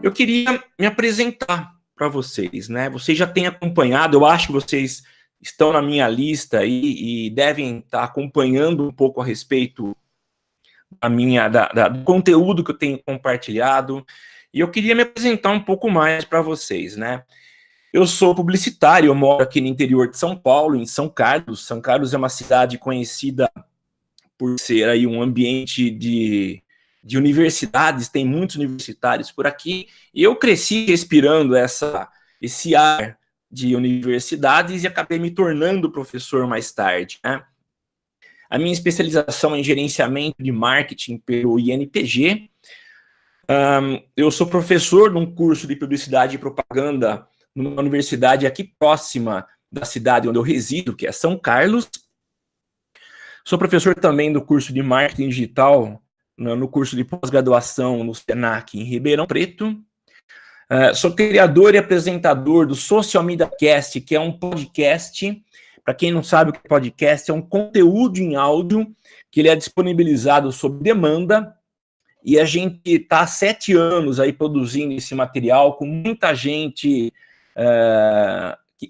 eu queria me apresentar para vocês, né? Vocês já têm acompanhado, eu acho que vocês estão na minha lista e devem estar acompanhando um pouco a respeito do conteúdo que eu tenho compartilhado, e eu queria me apresentar um pouco mais para vocês, né? Eu sou publicitário, eu moro aqui no interior de São Paulo, em São Carlos. São Carlos é uma cidade conhecida por ser aí um ambiente de universidades, tem muitos universitários por aqui, e eu cresci respirando esse ar de universidades e acabei me tornando professor mais tarde, né? A minha especialização é em gerenciamento de marketing pelo INPG. Eu sou professor num curso de publicidade e propaganda numa universidade aqui próxima da cidade onde eu resido, que é São Carlos. Sou professor também do curso de marketing digital, no curso de pós-graduação no Senac, em Ribeirão Preto. Sou criador e apresentador do Social Media Cast, que é um podcast. Para quem não sabe o que é podcast, é um conteúdo em áudio que ele é disponibilizado sob demanda, e a gente está há 7 anos aí produzindo esse material com muita gente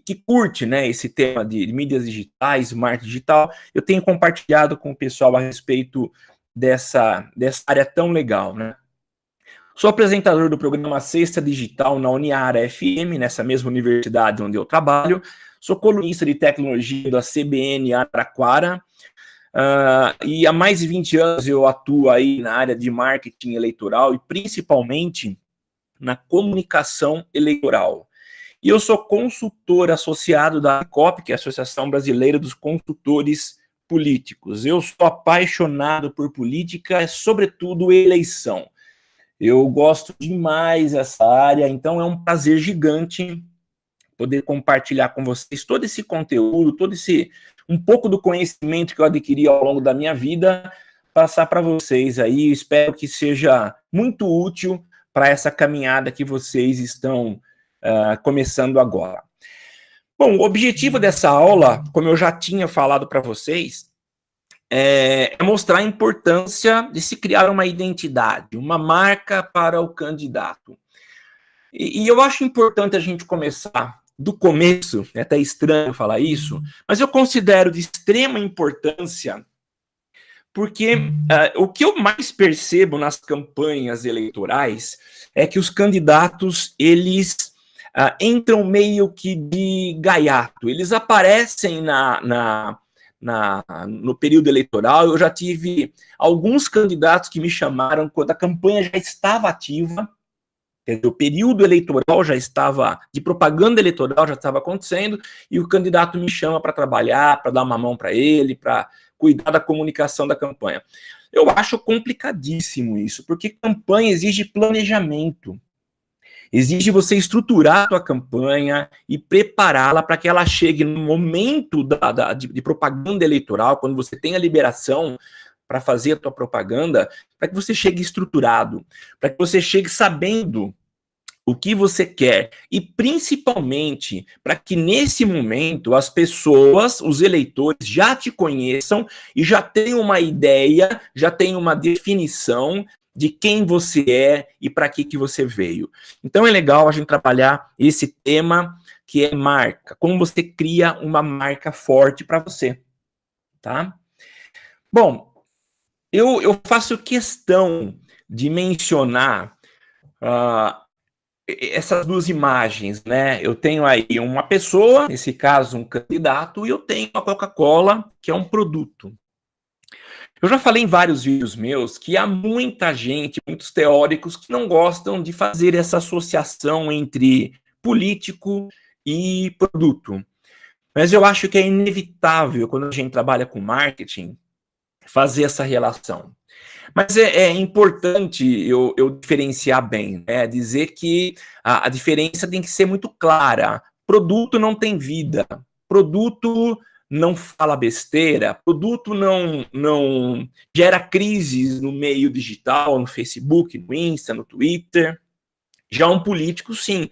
que curte, né, esse tema de mídias digitais, marketing digital. Eu tenho compartilhado com o pessoal a respeito dessa área tão legal, né? Sou apresentador do programa Sexta Digital na Uniara FM, nessa mesma universidade onde eu trabalho. Sou colunista de tecnologia da CBN Araraquara. E há mais de 20 anos eu atuo aí na área de marketing eleitoral e principalmente na comunicação eleitoral. E eu sou consultor associado da ACOP, que é a Associação Brasileira dos Consultores Políticos. Eu sou apaixonado por política, sobretudo eleição. Eu gosto demais dessa área, então é um prazer gigante poder compartilhar com vocês todo esse conteúdo, um pouco do conhecimento que eu adquiri ao longo da minha vida, passar para vocês aí. Espero que seja muito útil para essa caminhada que vocês estão começando agora. Bom, o objetivo dessa aula, como eu já tinha falado para vocês, é mostrar a importância de se criar uma identidade, uma marca para o candidato. E eu acho importante a gente começar do começo, é até estranho falar isso, mas eu considero de extrema importância, porque o que eu mais percebo nas campanhas eleitorais é que os candidatos, eles entram meio que de gaiato, eles aparecem no período eleitoral. Eu já tive alguns candidatos que me chamaram quando a campanha já estava ativa, quer dizer, o período eleitoral já estava, de propaganda eleitoral já estava acontecendo, e o candidato me chama para trabalhar, para dar uma mão para ele, para cuidar da comunicação da campanha. Eu acho complicadíssimo isso, porque campanha exige planejamento. Exige você estruturar a tua campanha e prepará-la para que ela chegue no momento de propaganda eleitoral, quando você tem a liberação para fazer a tua propaganda, para que você chegue estruturado, para que você chegue sabendo o que você quer, e principalmente para que nesse momento as pessoas, os eleitores, já te conheçam e já tenham uma ideia, já tenham uma definição de quem você é e para que você veio. Então é legal a gente trabalhar esse tema que é marca, como você cria uma marca forte para você, tá? Bom, eu faço questão de mencionar essas duas imagens, né? Eu tenho aí uma pessoa, nesse caso um candidato, e eu tenho a Coca-Cola, que é um produto. Eu já falei em vários vídeos meus que há muita gente, muitos teóricos, que não gostam de fazer essa associação entre político e produto. Mas eu acho que é inevitável, quando a gente trabalha com marketing, fazer essa relação. Mas é importante eu diferenciar bem, né? Dizer que a diferença tem que ser muito clara. Produto não tem vida. Produto não fala besteira, produto não gera crises no meio digital, no Facebook, no Insta, no Twitter. Já um político, sim.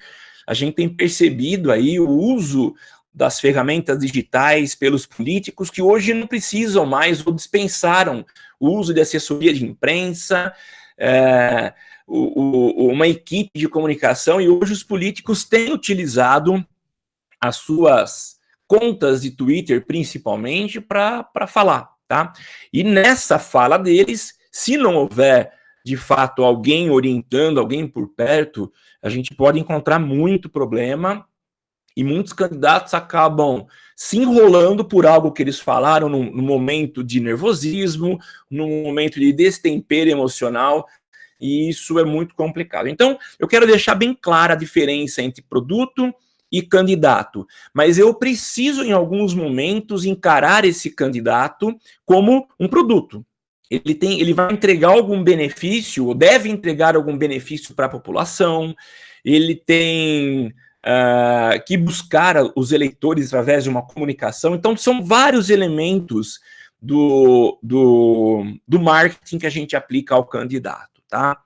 A gente tem percebido aí o uso das ferramentas digitais pelos políticos, que hoje não precisam mais ou dispensaram o uso de assessoria de imprensa, uma equipe de comunicação, e hoje os políticos têm utilizado as suas contas de Twitter, principalmente, para falar, tá? E nessa fala deles, se não houver, de fato, alguém orientando, alguém por perto, a gente pode encontrar muito problema, e muitos candidatos acabam se enrolando por algo que eles falaram num momento de nervosismo, num momento de destempero emocional, e isso é muito complicado. Então, eu quero deixar bem clara a diferença entre produto e candidato, mas eu preciso, em alguns momentos, encarar esse candidato como um produto. Ele vai entregar algum benefício, ou deve entregar algum benefício para a população, ele tem que buscar os eleitores através de uma comunicação. Então, são vários elementos do marketing que a gente aplica ao candidato, tá?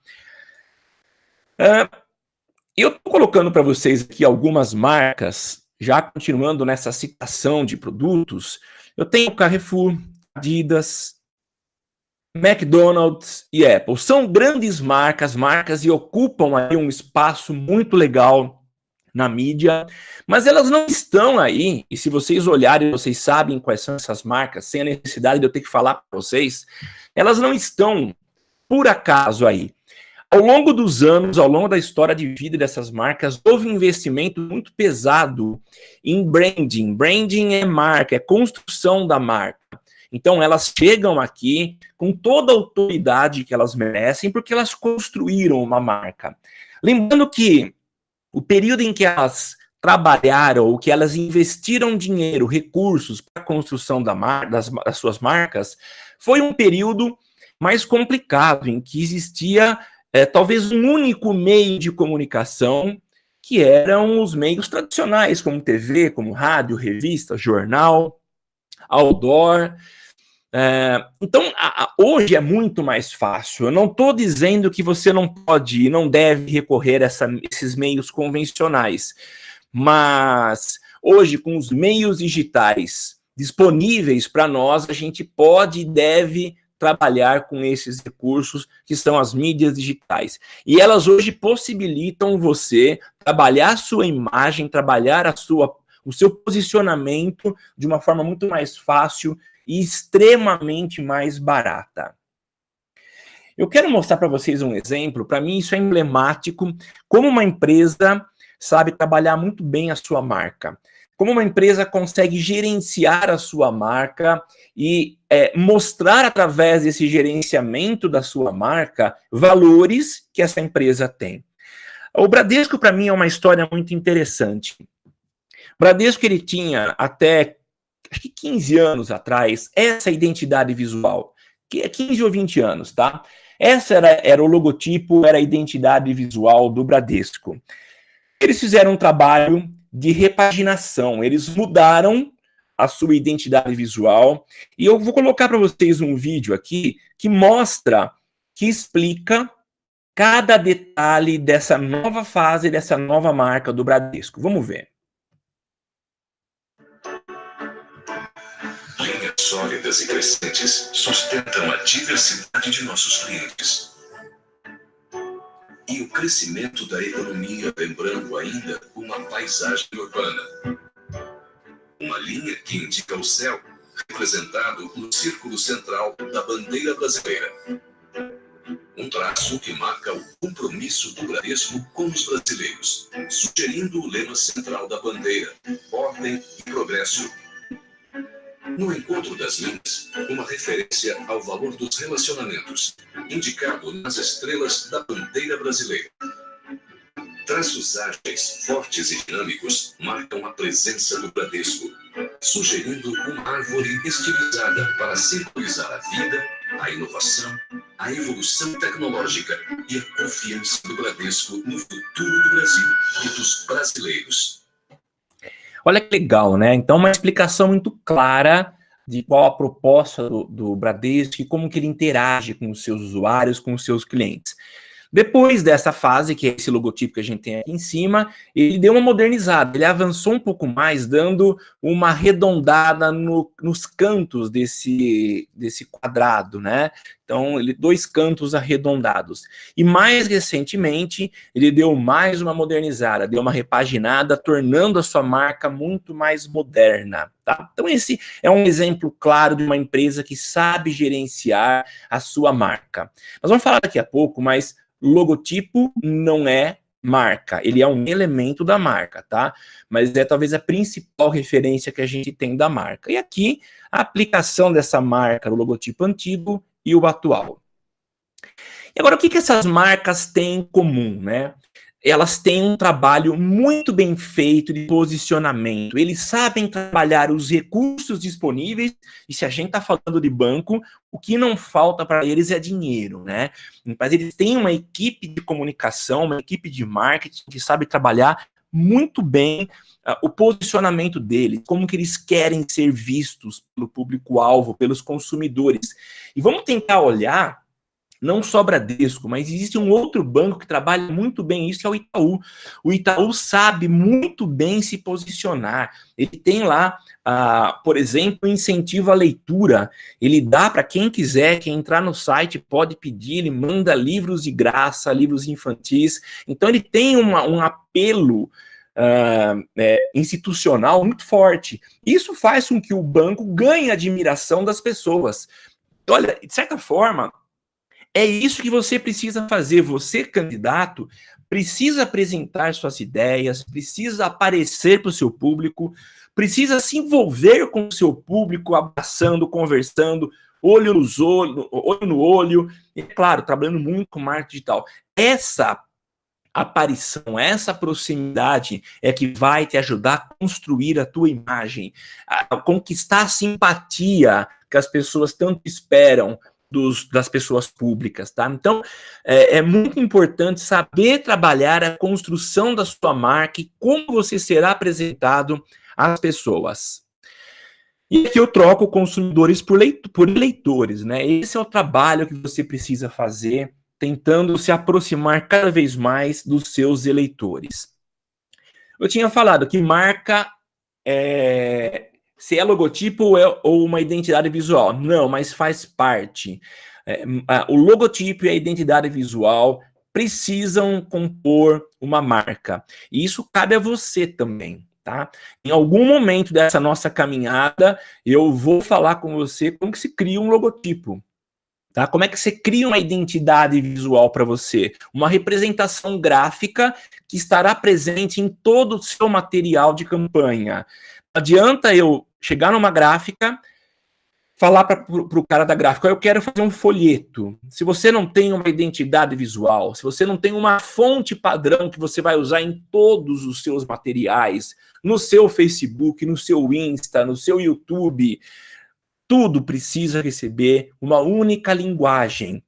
Eu estou colocando para vocês aqui algumas marcas, já continuando nessa citação de produtos. Eu tenho Carrefour, Adidas, McDonald's e Apple. São grandes marcas e ocupam aí um espaço muito legal na mídia, mas elas não estão aí, e se vocês olharem, vocês sabem quais são essas marcas, sem a necessidade de eu ter que falar para vocês, elas não estão por acaso aí. Ao longo dos anos, ao longo da história de vida dessas marcas, houve um investimento muito pesado em branding. Branding é marca, é construção da marca. Então, elas chegam aqui com toda a autoridade que elas merecem, porque elas construíram uma marca. Lembrando que o período em que elas trabalharam, ou que elas investiram dinheiro, recursos para a construção das suas marcas, foi um período mais complicado, em que existia talvez um único meio de comunicação, que eram os meios tradicionais, como TV, como rádio, revista, jornal, outdoor. Então, hoje é muito mais fácil. Eu não estou dizendo que você não pode e não deve recorrer a esses meios convencionais, mas hoje, com os meios digitais disponíveis para nós, a gente pode e deve trabalhar com esses recursos que são as mídias digitais. E elas hoje possibilitam você trabalhar a sua imagem, trabalhar o seu posicionamento de uma forma muito mais fácil e extremamente mais barata. Eu quero mostrar para vocês um exemplo, para mim isso é emblemático, como uma empresa sabe trabalhar muito bem a sua marca, como uma empresa consegue gerenciar a sua marca e mostrar através desse gerenciamento da sua marca valores que essa empresa tem. O Bradesco, para mim, é uma história muito interessante. O Bradesco, ele tinha até acho que 15 anos atrás, essa identidade visual, que é 15 ou 20 anos, tá? Essa era o logotipo, era a identidade visual do Bradesco. Eles fizeram um trabalho de repaginação, eles mudaram a sua identidade visual, e eu vou colocar para vocês um vídeo aqui que mostra, que explica cada detalhe dessa nova fase, dessa nova marca do Bradesco. Vamos ver. Sólidas e crescentes sustentam a diversidade de nossos clientes. E o crescimento da economia, lembrando ainda uma paisagem urbana. Uma linha que indica o céu, representado no círculo central da bandeira brasileira. Um traço que marca o compromisso do Bradesco com os brasileiros, sugerindo o lema central da bandeira: ordem e progresso. No encontro das linhas, uma referência ao valor dos relacionamentos, indicado nas estrelas da bandeira brasileira. Traços ágeis, fortes e dinâmicos marcam a presença do Bradesco, sugerindo uma árvore estilizada para simbolizar a vida, a inovação, a evolução tecnológica e a confiança do Bradesco no futuro do Brasil e dos brasileiros. Olha que legal, né? Então, uma explicação muito clara de qual a proposta do Bradesco e como que ele interage com os seus usuários, com os seus clientes. Depois dessa fase, que é esse logotipo que a gente tem aqui em cima, ele deu uma modernizada, ele avançou um pouco mais, dando uma arredondada nos cantos desse quadrado, né? Então, 2 cantos arredondados. E mais recentemente, ele deu mais uma modernizada, deu uma repaginada, tornando a sua marca muito mais moderna, tá? Então, esse é um exemplo claro de uma empresa que sabe gerenciar a sua marca. Nós vamos falar daqui a pouco, mas logotipo não é marca, ele é um elemento da marca, tá? Mas é talvez a principal referência que a gente tem da marca. E aqui, a aplicação dessa marca, o logotipo antigo e o atual. E agora, o que essas marcas têm em comum, né? Elas têm um trabalho muito bem feito de posicionamento. Eles sabem trabalhar os recursos disponíveis, e se a gente está falando de banco, o que não falta para eles é dinheiro, né? Mas eles têm uma equipe de comunicação, uma equipe de marketing que sabe trabalhar muito bem o posicionamento deles, como que eles querem ser vistos pelo público-alvo, pelos consumidores. E vamos tentar olhar não só Bradesco, mas existe um outro banco que trabalha muito bem isso, que é o Itaú. O Itaú sabe muito bem se posicionar. Ele tem lá, por exemplo, incentivo à leitura. Ele dá para quem quiser, quem entrar no site pode pedir, ele manda livros de graça, livros infantis. Então ele tem um apelo institucional muito forte. Isso faz com que o banco ganhe a admiração das pessoas. Olha, de certa forma, é isso que você precisa fazer. Você, candidato, precisa apresentar suas ideias, precisa aparecer para o seu público, precisa se envolver com o seu público, abraçando, conversando, olho no olho, e, claro, trabalhando muito com marketing digital. Essa aparição, essa proximidade é que vai te ajudar a construir a tua imagem, a conquistar a simpatia que as pessoas tanto esperam das pessoas públicas, tá? Então, é muito importante saber trabalhar a construção da sua marca e como você será apresentado às pessoas. E aqui eu troco consumidores por eleitores, né? Esse é o trabalho que você precisa fazer, tentando se aproximar cada vez mais dos seus eleitores. Eu tinha falado que marca se é logotipo ou uma identidade visual. Não, mas faz parte. O logotipo e a identidade visual precisam compor uma marca. E isso cabe a você também, tá? Em algum momento dessa nossa caminhada, eu vou falar com você como que se cria um logotipo. Tá? Como é que você cria uma identidade visual para você? Uma representação gráfica que estará presente em todo o seu material de campanha. Não adianta eu chegar numa gráfica, falar para o cara da gráfica, eu quero fazer um folheto. Se você não tem uma identidade visual, se você não tem uma fonte padrão que você vai usar em todos os seus materiais, no seu Facebook, no seu Insta, no seu YouTube, tudo precisa receber uma única linguagem.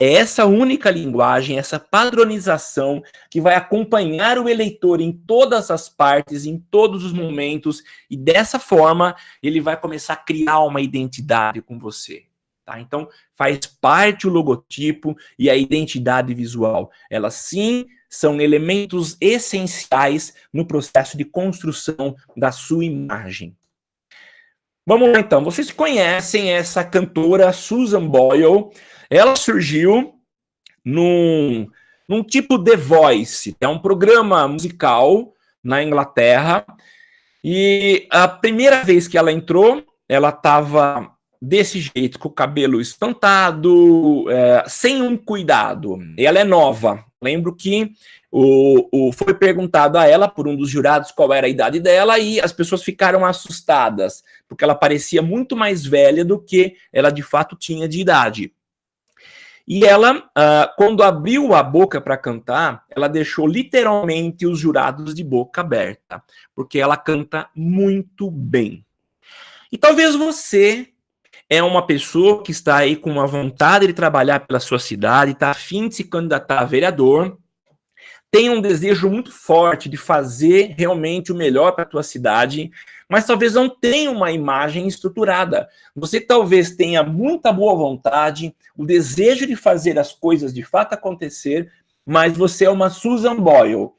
É essa única linguagem, essa padronização que vai acompanhar o eleitor em todas as partes, em todos os momentos, e dessa forma ele vai começar a criar uma identidade com você. Tá? Então, faz parte o logotipo e a identidade visual. Elas sim são elementos essenciais no processo de construção da sua imagem. Vamos lá então, vocês conhecem essa cantora Susan Boyle? Ela surgiu num tipo The Voice, é um programa musical na Inglaterra, e a primeira vez que ela entrou, ela estava desse jeito, com o cabelo espantado, sem um cuidado. Ela é nova. Lembro que foi perguntado a ela por um dos jurados qual era a idade dela e as pessoas ficaram assustadas, porque ela parecia muito mais velha do que ela de fato tinha de idade. E ela, quando abriu a boca para cantar, ela deixou literalmente os jurados de boca aberta, porque ela canta muito bem. E talvez você é uma pessoa que está aí com uma vontade de trabalhar pela sua cidade, está a fim de se candidatar a vereador, tem um desejo muito forte de fazer realmente o melhor para a tua cidade, mas talvez não tenha uma imagem estruturada. Você talvez tenha muita boa vontade, o desejo de fazer as coisas de fato acontecer, mas você é uma Susan Boyle,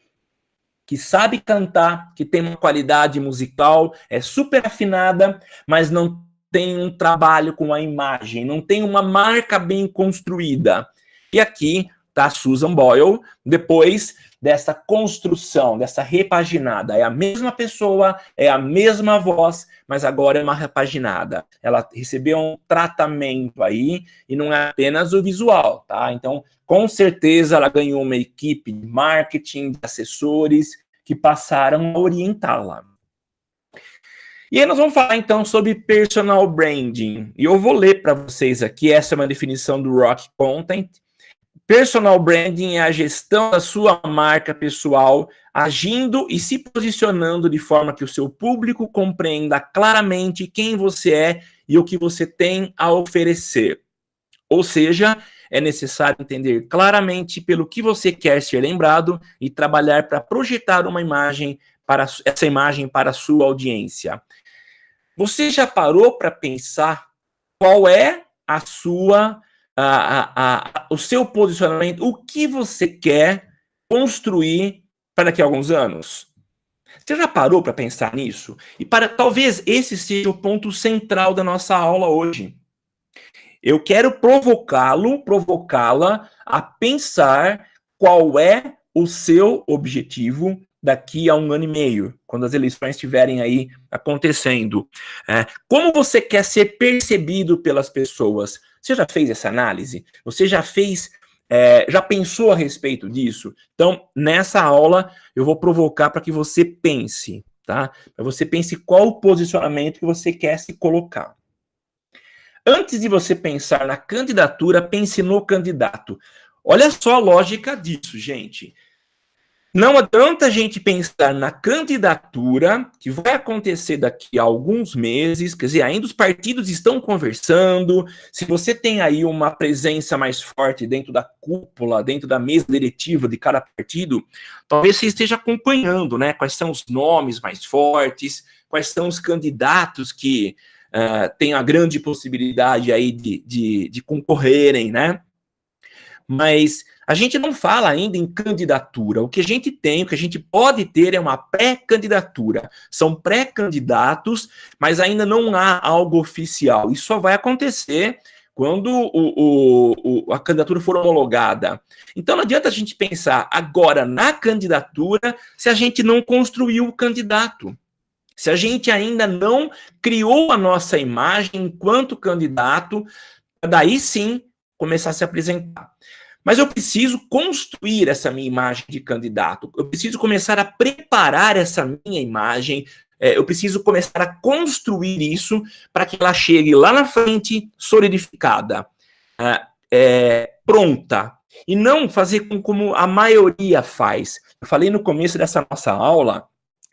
que sabe cantar, que tem uma qualidade musical, é super afinada, mas não tem um trabalho com a imagem, não tem uma marca bem construída. E aqui está a Susan Boyle, depois dessa construção, dessa repaginada. É a mesma pessoa, é a mesma voz, mas agora é uma repaginada. Ela recebeu um tratamento aí, e não é apenas o visual, tá? Então, com certeza, ela ganhou uma equipe de marketing, de assessores, que passaram a orientá-la. E aí nós vamos falar, então, sobre personal branding. E eu vou ler para vocês aqui, essa é uma definição do Rock Content. Personal branding é a gestão da sua marca pessoal, agindo e se posicionando de forma que o seu público compreenda claramente quem você é e o que você tem a oferecer. Ou seja, é necessário entender claramente pelo que você quer ser lembrado e trabalhar para projetar uma imagem essa imagem para a sua audiência. Você já parou para pensar qual é a sua o seu posicionamento, o que você quer construir para daqui a alguns anos? Você já parou para pensar nisso? E talvez esse seja o ponto central da nossa aula hoje. Eu quero provocá-la a pensar qual é o seu objetivo daqui a 1 ano e meio, quando as eleições estiverem aí acontecendo. Como você quer ser percebido pelas pessoas? Você já fez essa análise? Você já já pensou a respeito disso? Então, nessa aula, eu vou provocar para que você pense, tá? Para você pense qual o posicionamento que você quer se colocar. Antes de você pensar na candidatura, pense no candidato. Olha só a lógica disso, gente. Não adianta a gente pensar na candidatura, que vai acontecer daqui a alguns meses, quer dizer, ainda os partidos estão conversando, se você tem aí uma presença mais forte dentro da cúpula, dentro da mesa diretiva de cada partido, talvez você esteja acompanhando, né, quais são os nomes mais fortes, quais são os candidatos que têm a grande possibilidade aí de concorrerem, né? Mas a gente não fala ainda em candidatura. O que a gente tem, o que a gente pode ter é uma pré-candidatura. São pré-candidatos, mas ainda não há algo oficial. Isso só vai acontecer quando a candidatura for homologada. Então não adianta a gente pensar agora na candidatura se a gente não construiu o candidato. Se a gente ainda não criou a nossa imagem enquanto candidato, daí sim começar a se apresentar. Mas eu preciso construir essa minha imagem de candidato, eu preciso começar a preparar essa minha imagem, eu preciso começar a construir isso para que ela chegue lá na frente solidificada, pronta, e não fazer como a maioria faz. Eu falei no começo dessa nossa aula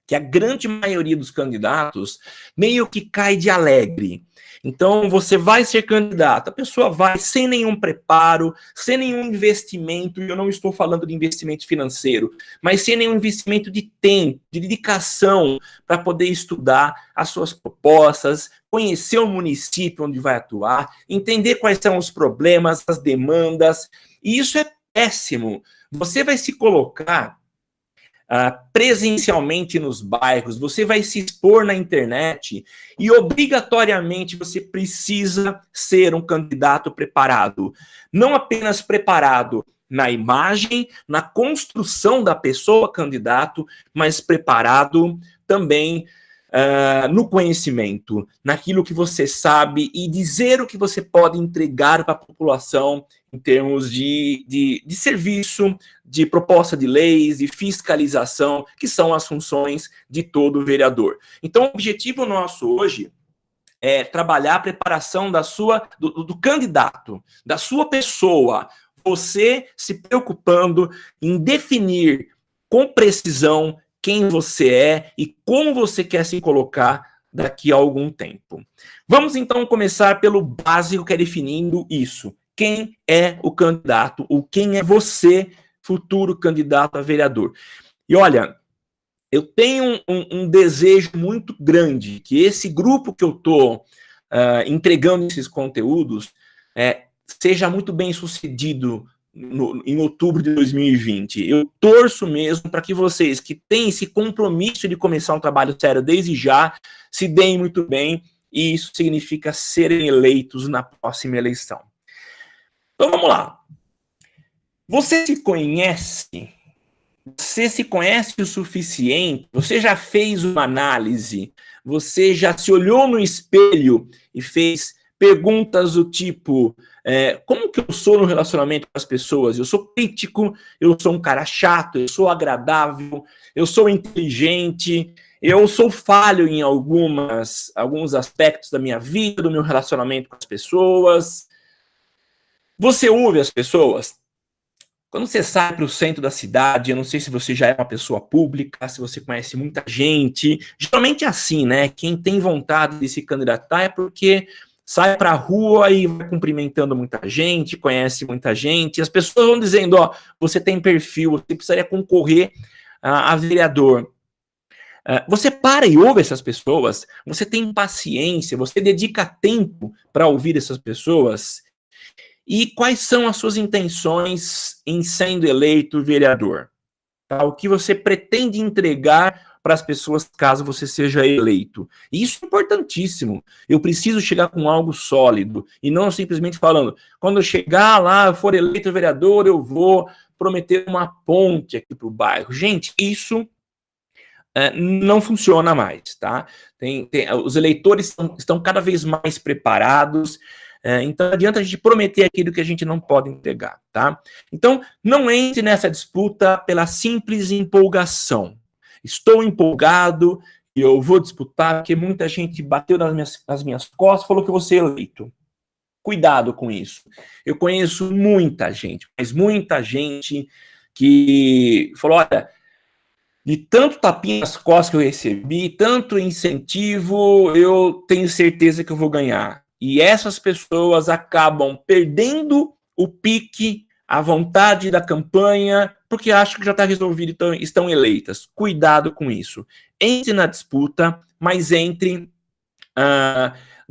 que a grande maioria dos candidatos meio que cai de alegre. Então, você vai ser candidato, a pessoa vai sem nenhum preparo, sem nenhum investimento, e eu não estou falando de investimento financeiro, mas sem nenhum investimento de tempo, de dedicação, para poder estudar as suas propostas, conhecer o município onde vai atuar, entender quais são os problemas, as demandas, e isso é péssimo. Você vai se colocar presencialmente nos bairros, você vai se expor na internet e obrigatoriamente você precisa ser um candidato preparado. Não apenas preparado na imagem, na construção da pessoa candidato, mas preparado também no conhecimento, naquilo que você sabe e dizer o que você pode entregar para a população em termos de serviço, de proposta de leis, de fiscalização, que são as funções de todo vereador. Então, o objetivo nosso hoje é trabalhar a preparação do candidato, da sua pessoa, você se preocupando em definir com precisão quem você é e como você quer se colocar daqui a algum tempo. Vamos então começar pelo básico, que é definindo isso. Quem é o candidato, ou quem é você, futuro candidato a vereador? E olha, eu tenho um desejo muito grande que esse grupo que eu estou entregando esses conteúdos seja muito bem sucedido em outubro de 2020. Eu torço mesmo para que vocês que têm esse compromisso de começar um trabalho sério desde já, se deem muito bem, e isso significa serem eleitos na próxima eleição. Então vamos lá. Você se conhece? Você se conhece o suficiente? Você já fez uma análise? Você já se olhou no espelho e fez perguntas do tipo, como que eu sou no relacionamento com as pessoas? Eu sou crítico, eu sou um cara chato, eu sou agradável, eu sou inteligente, eu sou falho em alguns aspectos da minha vida, do meu relacionamento com as pessoas. Você ouve as pessoas? Quando você sai para o centro da cidade, eu não sei se você já é uma pessoa pública, se você conhece muita gente. Geralmente é assim, né? Quem tem vontade de se candidatar é porque sai para a rua e vai cumprimentando muita gente, conhece muita gente. As pessoas vão dizendo, ó, você tem perfil, você precisaria concorrer a vereador. Você para e ouve essas pessoas, você tem paciência, você dedica tempo para ouvir essas pessoas. E quais são as suas intenções em sendo eleito vereador? Tá? O que você pretende entregar para as pessoas caso você seja eleito? E isso é importantíssimo. Eu preciso chegar com algo sólido e não simplesmente falando, quando eu chegar lá, eu for eleito vereador, eu vou prometer uma ponte aqui para o bairro. Gente, isso não funciona mais, tá? Os eleitores estão cada vez mais preparados. Então, não adianta a gente prometer aquilo que a gente não pode entregar, tá? Então, não entre nessa disputa pela simples empolgação. Estou empolgado e eu vou disputar porque muita gente bateu nas minhas costas e falou que eu vou ser eleito. Cuidado com isso. Eu conheço muita gente, mas muita gente que falou, olha, de tanto tapinha nas costas que eu recebi, tanto incentivo, eu tenho certeza que eu vou ganhar. E essas pessoas acabam perdendo o pique, a vontade da campanha, porque acham que já está resolvido, então estão eleitas. Cuidado com isso. Entre na disputa, mas entre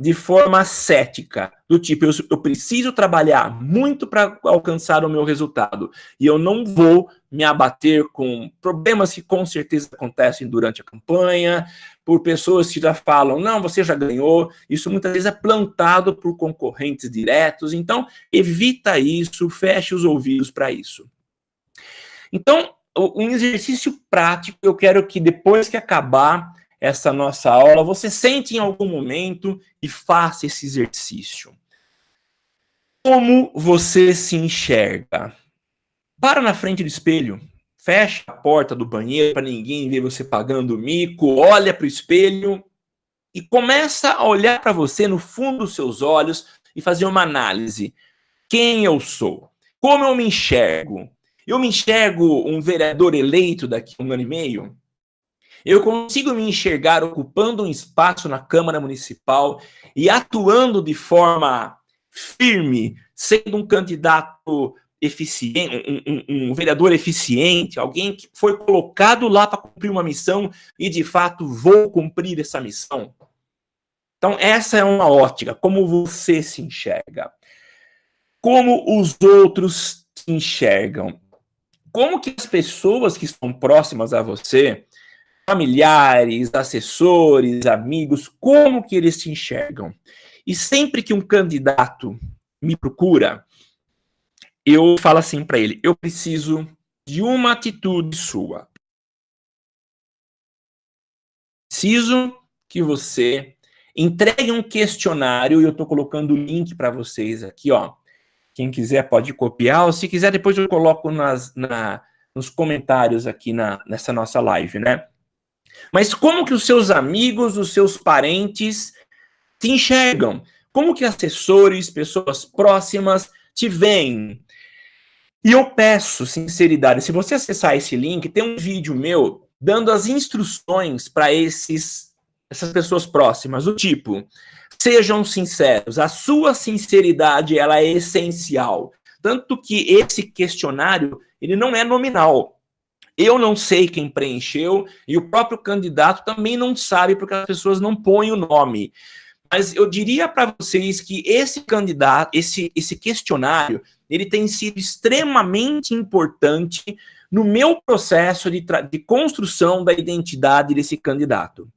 de forma cética, do tipo, eu preciso trabalhar muito para alcançar o meu resultado, e eu não vou me abater com problemas que com certeza acontecem durante a campanha, por pessoas que já falam, não, você já ganhou, isso muitas vezes é plantado por concorrentes diretos, então evita isso, feche os ouvidos para isso. Então, um exercício prático, eu quero que depois que acabar essa nossa aula, você sente em algum momento e faça esse exercício. Como você se enxerga? Para na frente do espelho, fecha a porta do banheiro para ninguém ver você pagando o mico, olha para o espelho e começa a olhar para você no fundo dos seus olhos e fazer uma análise. Quem eu sou? Como eu me enxergo? Eu me enxergo um vereador eleito daqui a 1 ano e meio? Eu consigo me enxergar ocupando um espaço na Câmara Municipal e atuando de forma firme, sendo um candidato eficiente, um vereador eficiente, alguém que foi colocado lá para cumprir uma missão e, de fato, vou cumprir essa missão? Então, essa é uma ótica, como você se enxerga. Como os outros se enxergam. Como que as pessoas que estão próximas a você, familiares, assessores, amigos, como que eles se enxergam? E sempre que um candidato me procura, eu falo assim para ele, eu preciso de uma atitude sua. Preciso que você entregue um questionário, e eu estou colocando o link para vocês aqui, ó. Quem quiser pode copiar, ou se quiser depois eu coloco nos comentários aqui nessa nossa live, né? Mas como que os seus amigos, os seus parentes te enxergam? Como que assessores, pessoas próximas te veem? E eu peço sinceridade, se você acessar esse link, tem um vídeo meu dando as instruções para essas pessoas próximas, do tipo, sejam sinceros, a sua sinceridade ela é essencial. Tanto que esse questionário, ele não é nominal. Eu não sei quem preencheu e o próprio candidato também não sabe porque as pessoas não põem o nome. Mas eu diria para vocês que esse candidato, esse questionário, ele tem sido extremamente importante no meu processo de construção da identidade desse candidato.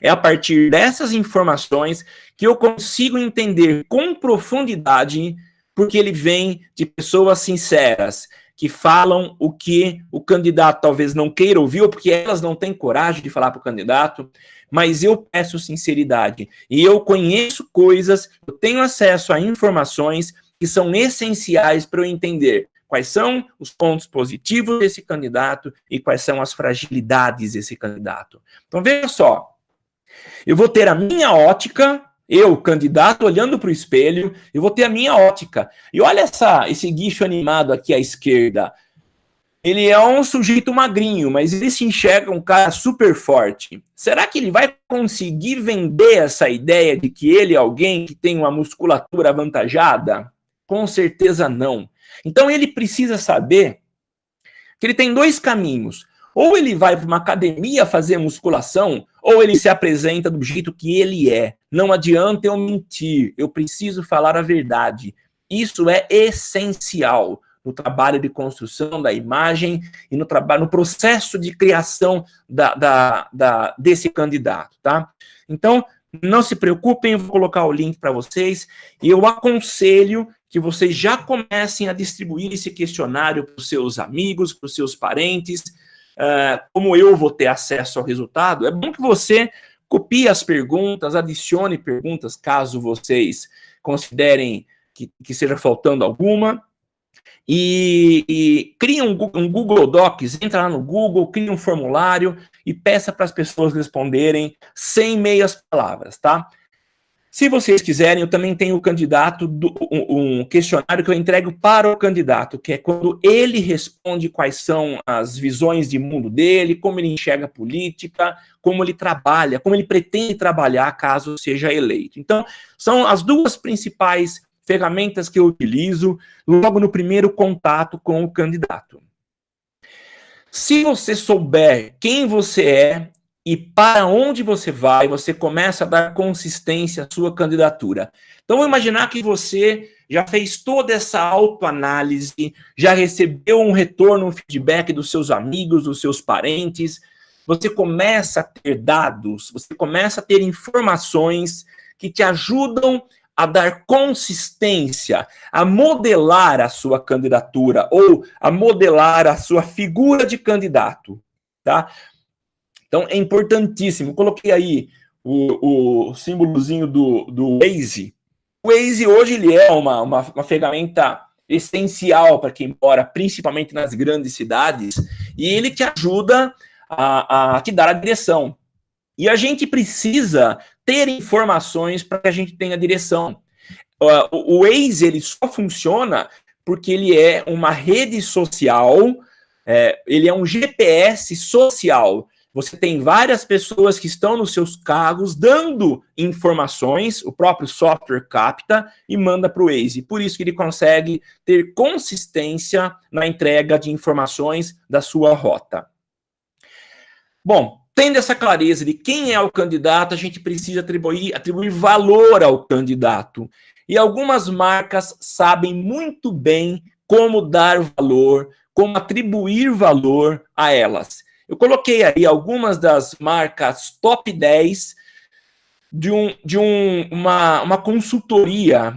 É a partir dessas informações que eu consigo entender com profundidade porque ele vem de pessoas sinceras, que falam o que o candidato talvez não queira ouvir, ou porque elas não têm coragem de falar para o candidato, mas eu peço sinceridade. E eu conheço coisas, eu tenho acesso a informações que são essenciais para eu entender quais são os pontos positivos desse candidato e quais são as fragilidades desse candidato. Então, veja só, eu vou ter a minha ótica, eu, candidato, olhando para o espelho, eu vou ter a minha ótica. E olha esse guicho animado aqui à esquerda. Ele é um sujeito magrinho, mas ele se enxerga um cara super forte. Será que ele vai conseguir vender essa ideia de que ele é alguém que tem uma musculatura avantajada? Com certeza não. Então ele precisa saber que ele tem dois caminhos. Ou ele vai para uma academia fazer musculação, ou ele se apresenta do jeito que ele é. Não adianta eu mentir, eu preciso falar a verdade. Isso é essencial no trabalho de construção da imagem e no processo de criação desse candidato, tá? Então, não se preocupem, eu vou colocar o link para vocês e eu aconselho que vocês já comecem a distribuir esse questionário para os seus amigos, para os seus parentes. Como eu vou ter acesso ao resultado, é bom que você copie as perguntas, adicione perguntas, caso vocês considerem que esteja faltando alguma, e crie um Google Docs, entra lá no Google, crie um formulário e peça para as pessoas responderem sem meias palavras, tá? Se vocês quiserem, eu também tenho o candidato, um questionário que eu entrego para o candidato, que é quando ele responde quais são as visões de mundo dele, como ele enxerga a política, como ele trabalha, como ele pretende trabalhar caso seja eleito. Então, são as duas principais ferramentas que eu utilizo logo no primeiro contato com o candidato. Se você souber quem você é, e para onde você vai, você começa a dar consistência à sua candidatura. Então, vou imaginar que você já fez toda essa autoanálise, já recebeu um retorno, um feedback dos seus amigos, dos seus parentes, você começa a ter dados, você começa a ter informações que te ajudam a dar consistência, a modelar a sua candidatura ou a modelar a sua figura de candidato, tá? Então, é importantíssimo. Coloquei aí o símbolozinho do Waze. O Waze hoje ele é uma ferramenta essencial para quem mora, principalmente nas grandes cidades, e ele te ajuda a te dar a direção. E a gente precisa ter informações para que a gente tenha direção. O Waze ele só funciona porque ele é uma rede social, ele é um GPS social. Você tem várias pessoas que estão nos seus carros dando informações, o próprio software capta e manda para o Waze. Por isso que ele consegue ter consistência na entrega de informações da sua rota. Bom, tendo essa clareza de quem é o candidato, a gente precisa atribuir valor ao candidato. E algumas marcas sabem muito bem como dar valor, como atribuir valor a elas. Eu coloquei aí algumas das marcas top 10 de uma consultoria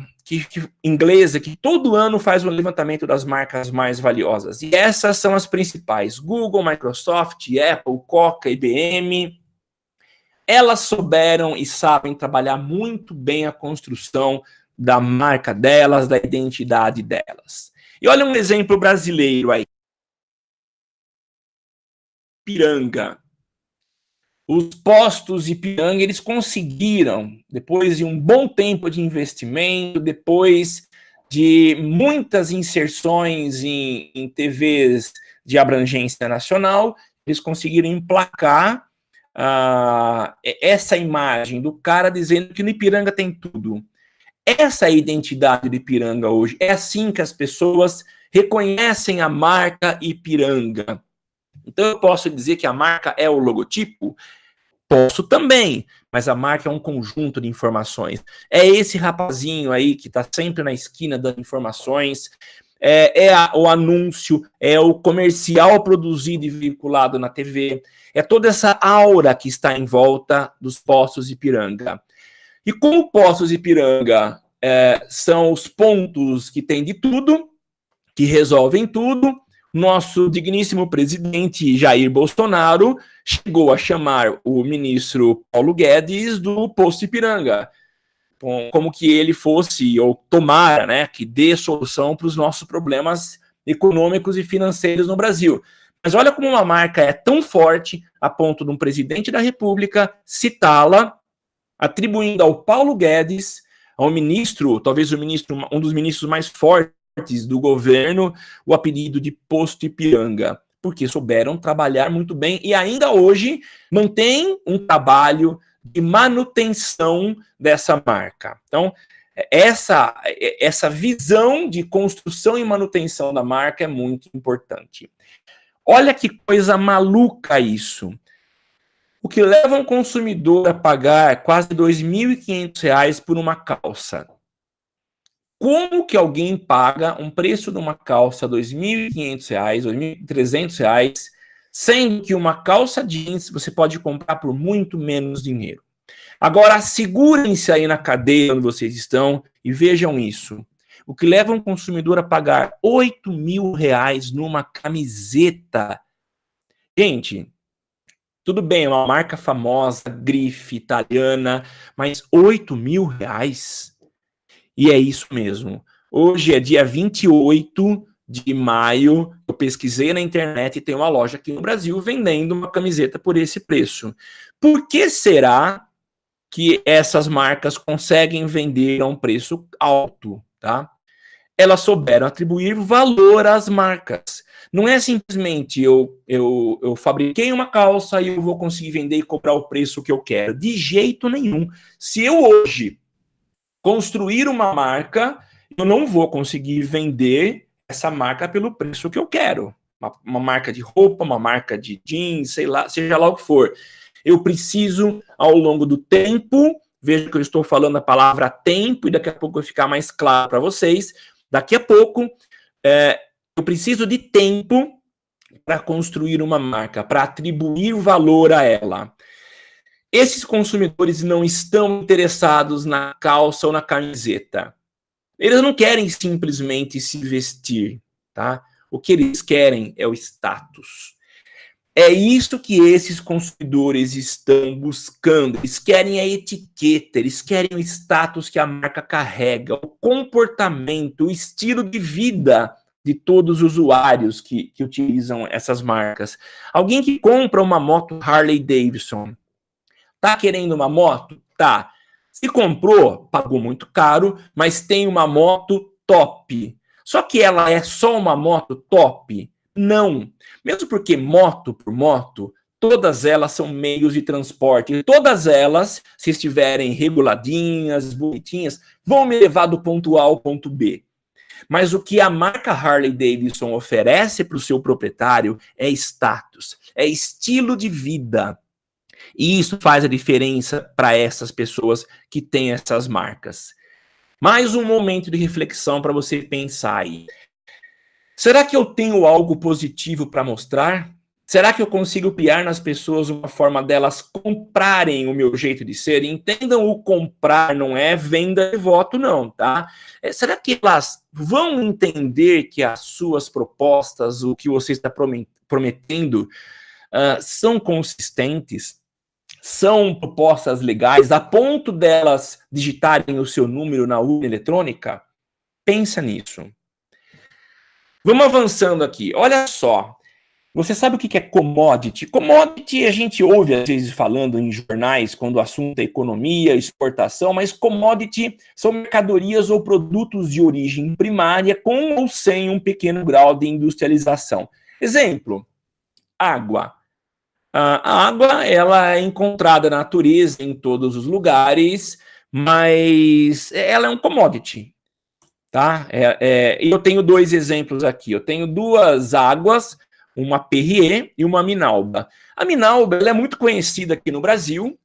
inglesa que todo ano faz um levantamento das marcas mais valiosas. E essas são as principais: Google, Microsoft, Apple, Coca, IBM. Elas souberam e sabem trabalhar muito bem a construção da marca delas, da identidade delas. E olha um exemplo brasileiro aí. Ipiranga. Os postos Ipiranga, eles conseguiram, depois de um bom tempo de investimento, depois de muitas inserções em TVs de abrangência nacional, eles conseguiram emplacar essa imagem do cara dizendo que no Ipiranga tem tudo. Essa é a identidade do Ipiranga hoje. É assim que as pessoas reconhecem a marca Ipiranga. Então eu posso dizer que a marca é o logotipo? Posso também, mas a marca é um conjunto de informações. É esse rapazinho aí que está sempre na esquina dando informações, o anúncio, é o comercial produzido e veiculado na TV, é toda essa aura que está em volta dos Poços Ipiranga. E como Poços Ipiranga são os pontos que tem de tudo, que resolvem tudo, nosso digníssimo presidente Jair Bolsonaro chegou a chamar o ministro Paulo Guedes do Poço Ipiranga, como que ele fosse, ou tomara, né, que dê solução para os nossos problemas econômicos e financeiros no Brasil. Mas olha como uma marca é tão forte a ponto de um presidente da República citá-la, atribuindo ao Paulo Guedes, ao ministro, talvez um dos ministros mais fortes do governo, o apelido de Poço Ipiranga, porque souberam trabalhar muito bem e ainda hoje mantém um trabalho de manutenção dessa marca. Então, essa visão de construção e manutenção da marca é muito importante. Olha que coisa maluca isso. O que leva um consumidor a pagar quase R$ 2.500 por uma calça? Como que alguém paga um preço de uma calça R$ 2.500, R$ 2.300, sendo que uma calça jeans você pode comprar por muito menos dinheiro? Agora, segurem-se aí na cadeia onde vocês estão e vejam isso. O que leva um consumidor a pagar R$ 8.000 numa camiseta? Gente, tudo bem, é uma marca famosa, grife, italiana, mas R$ 8.000? E é isso mesmo. Hoje é dia 28 de maio, eu pesquisei na internet e tem uma loja aqui no Brasil vendendo uma camiseta por esse preço. Por que será que essas marcas conseguem vender a um preço alto, tá? Elas souberam atribuir valor às marcas. Não é simplesmente eu fabriquei uma calça e eu vou conseguir vender e cobrar o preço que eu quero. De jeito nenhum. Se eu hoje construir uma marca, eu não vou conseguir vender essa marca pelo preço que eu quero. Uma marca de roupa, uma marca de jeans, sei lá, seja lá o que for. Eu preciso, ao longo do tempo, veja que eu estou falando a palavra tempo, e daqui a pouco vai ficar mais claro para vocês. Daqui a pouco, eu preciso de tempo para construir uma marca, para atribuir valor a ela. Esses consumidores não estão interessados na calça ou na camiseta. Eles não querem simplesmente se vestir, tá? O que eles querem é o status. É isso que esses consumidores estão buscando. Eles querem a etiqueta, eles querem o status que a marca carrega, o comportamento, o estilo de vida de todos os usuários que utilizam essas marcas. Alguém que compra uma moto Harley Davidson, tá querendo uma moto? Tá. Se comprou, pagou muito caro, mas tem uma moto top. Só que ela é só uma moto top? Não. Mesmo porque moto por moto, todas elas são meios de transporte. Todas elas, se estiverem reguladinhas, bonitinhas, vão me levar do ponto A ao ponto B. Mas o que a marca Harley Davidson oferece para o seu proprietário é status, é estilo de vida. E isso faz a diferença para essas pessoas que têm essas marcas. Mais um momento de reflexão para você pensar aí. Será que eu tenho algo positivo para mostrar? Será que eu consigo criar nas pessoas uma forma delas comprarem o meu jeito de ser? Entendam, o comprar não é venda de voto, não, tá? Será que elas vão entender que as suas propostas, o que você está prometendo, são consistentes? São propostas legais, a ponto delas digitarem o seu número na urna eletrônica? Pensa nisso. Vamos avançando aqui. Olha só. Você sabe o que é commodity? Commodity a gente ouve às vezes falando em jornais quando o assunto é economia, exportação, mas commodity são mercadorias ou produtos de origem primária com ou sem um pequeno grau de industrialização. Exemplo, água. A água, ela é encontrada na natureza em todos os lugares, mas ela é um commodity, tá? Eu tenho dois exemplos aqui. Eu tenho duas águas, uma Perrier e uma Minalba. A Minalba, ela é muito conhecida aqui no Brasil.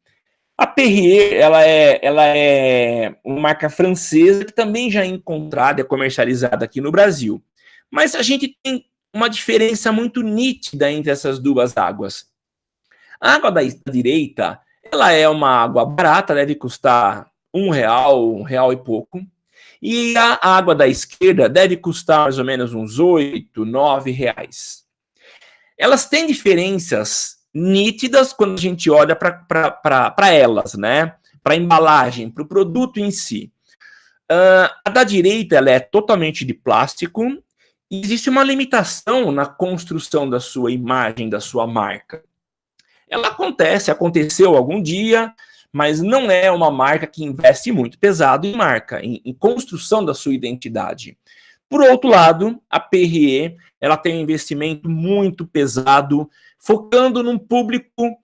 A Perrier, ela é uma marca francesa que também já é encontrada, é comercializada aqui no Brasil. Mas a gente tem uma diferença muito nítida entre essas duas águas. A água da direita, ela é uma água barata, deve custar R$ 1 e pouco. E a água da esquerda deve custar mais ou menos uns R$ 8, R$ 9. Elas têm diferenças nítidas quando a gente olha para elas, né? Para a embalagem, para o produto em si. A da direita, ela é totalmente de plástico e existe uma limitação na construção da sua imagem, da sua marca. Ela aconteceu algum dia, mas não é uma marca que investe muito pesado em marca, em construção da sua identidade. Por outro lado, a Perrier, ela tem um investimento muito pesado, focando num público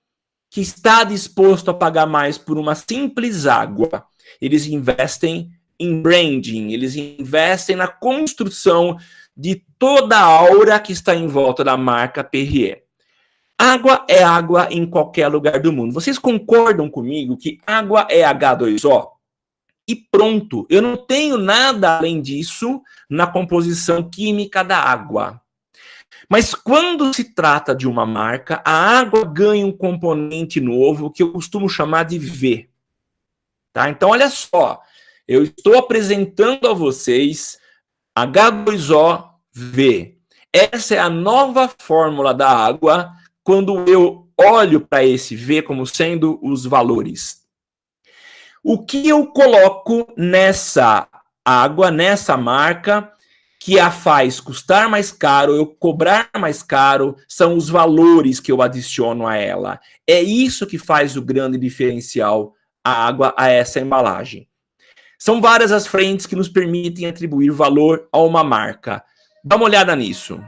que está disposto a pagar mais por uma simples água. Eles investem em branding, eles investem na construção de toda a aura que está em volta da marca Perrier. Água é água em qualquer lugar do mundo. Vocês concordam comigo que água é H2O? E pronto, eu não tenho nada além disso na composição química da água. Mas quando se trata de uma marca, a água ganha um componente novo que eu costumo chamar de V. Tá? Então, olha só, eu estou apresentando a vocês H2O V. Essa é a nova fórmula da água quando eu olho para esse V como sendo os valores. O que eu coloco nessa água, nessa marca, que a faz custar mais caro, eu cobrar mais caro, são os valores que eu adiciono a ela. É isso que faz o grande diferencial, a água, a essa embalagem. São várias as frentes que nos permitem atribuir valor a uma marca. Dá uma olhada nisso.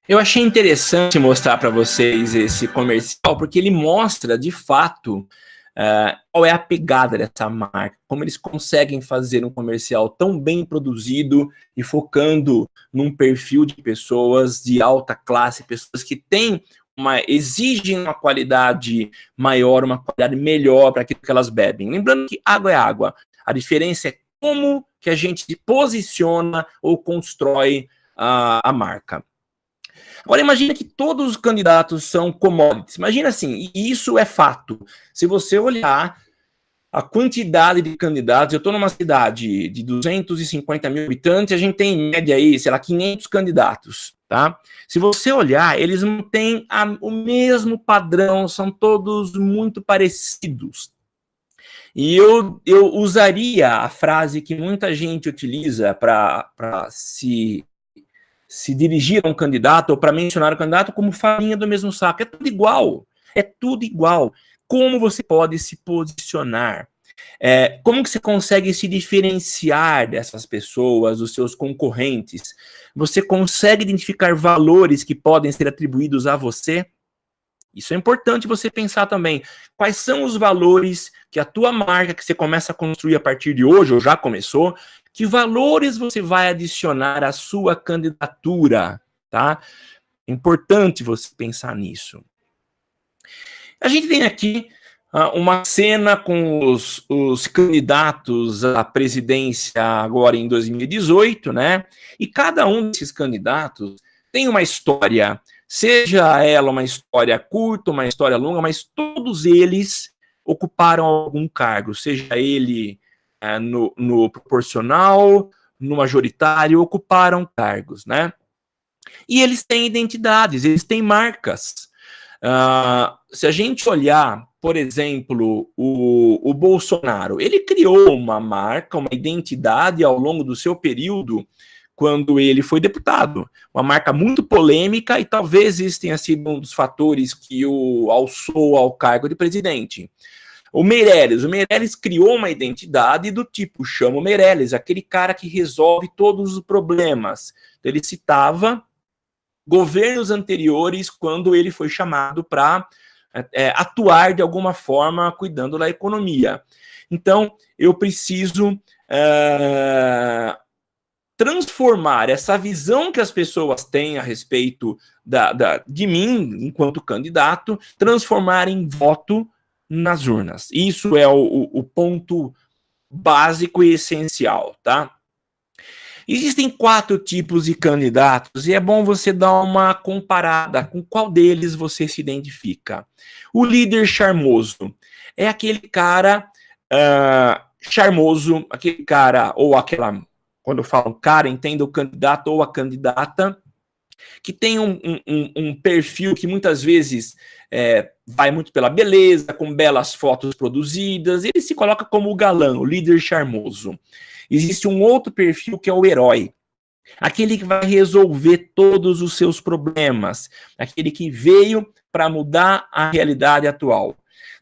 Eu achei interessante mostrar para vocês esse comercial, porque ele mostra, de fato, qual é a pegada dessa marca, como eles conseguem fazer um comercial tão bem produzido e focando num perfil de pessoas de alta classe, pessoas que exigem uma qualidade maior, uma qualidade melhor para aquilo que elas bebem. Lembrando que água é água. A diferença é como que a gente posiciona ou constrói a marca. Agora, imagina que todos os candidatos são commodities. Imagina assim, e isso é fato. Se você olhar a quantidade de candidatos, eu estou numa cidade de 250 mil habitantes, a gente tem em média aí, sei lá, 500 candidatos. tá? Se você olhar, eles não têm o mesmo padrão, são todos muito parecidos. E eu usaria a frase que muita gente utiliza para se dirigir a um candidato ou para mencionar o candidato como farinha do mesmo saco. É tudo igual. É tudo igual. Como você pode se posicionar? Como que você consegue se diferenciar dessas pessoas, dos seus concorrentes? Você consegue identificar valores que podem ser atribuídos a você? Isso é importante você pensar também. Quais são os valores que a tua marca, que você começa a construir a partir de hoje, ou já começou, que valores você vai adicionar à sua candidatura, tá? É importante você pensar nisso. A gente tem aqui uma cena com os candidatos à presidência agora em 2018, né? E cada um desses candidatos tem uma história, seja ela uma história curta, uma história longa, mas todos eles ocuparam algum cargo, seja ele no proporcional, no majoritário, ocuparam cargos, né? E eles têm identidades, eles têm marcas. Se a gente olhar, por exemplo, o Bolsonaro, ele criou uma marca, uma identidade ao longo do seu período quando ele foi deputado. Uma marca muito polêmica e talvez esse tenha sido um dos fatores que o alçou ao cargo de presidente. O Meirelles criou uma identidade do tipo, chama o Meirelles, aquele cara que resolve todos os problemas. Ele citava governos anteriores quando ele foi chamado para atuar de alguma forma cuidando da economia. Então, eu preciso transformar essa visão que as pessoas têm a respeito de mim, enquanto candidato, transformar em voto nas urnas. Isso é o ponto básico e essencial, tá? Existem 4 tipos de candidatos e é bom você dar uma comparada com qual deles você se identifica. O líder charmoso é aquele cara charmoso, aquele cara ou aquela, quando eu falo cara, entenda o candidato ou a candidata, que tem um perfil que muitas vezes vai muito pela beleza, com belas fotos produzidas, ele se coloca como o galã, o líder charmoso. Existe um outro perfil que é o herói, aquele que vai resolver todos os seus problemas, aquele que veio para mudar a realidade atual.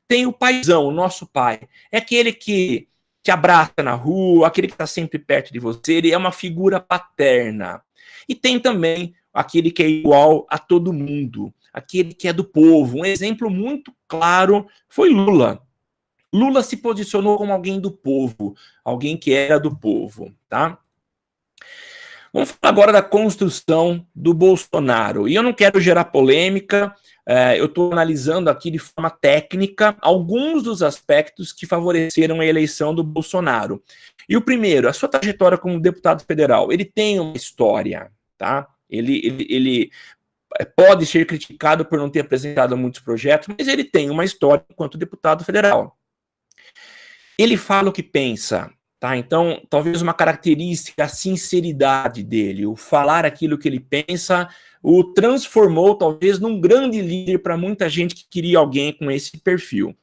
Tem o paizão, o nosso pai, é aquele que te abraça na rua, aquele que está sempre perto de você, ele é uma figura paterna. E tem também aquele que é igual a todo mundo, aquele que é do povo. Um exemplo muito claro foi Lula. Lula se posicionou como alguém do povo, alguém que era do povo, tá? Vamos falar agora da construção do Bolsonaro. E eu não quero gerar polêmica, eu estou analisando aqui de forma técnica alguns dos aspectos que favoreceram a eleição do Bolsonaro. E o primeiro, a sua trajetória como deputado federal. Ele tem uma história, tá? Ele pode ser criticado por não ter apresentado muitos projetos, mas ele tem uma história enquanto deputado federal. Ele fala o que pensa, tá? Então, talvez uma característica, a sinceridade dele, o falar aquilo que ele pensa, o transformou talvez num grande líder para muita gente que queria alguém com esse perfil.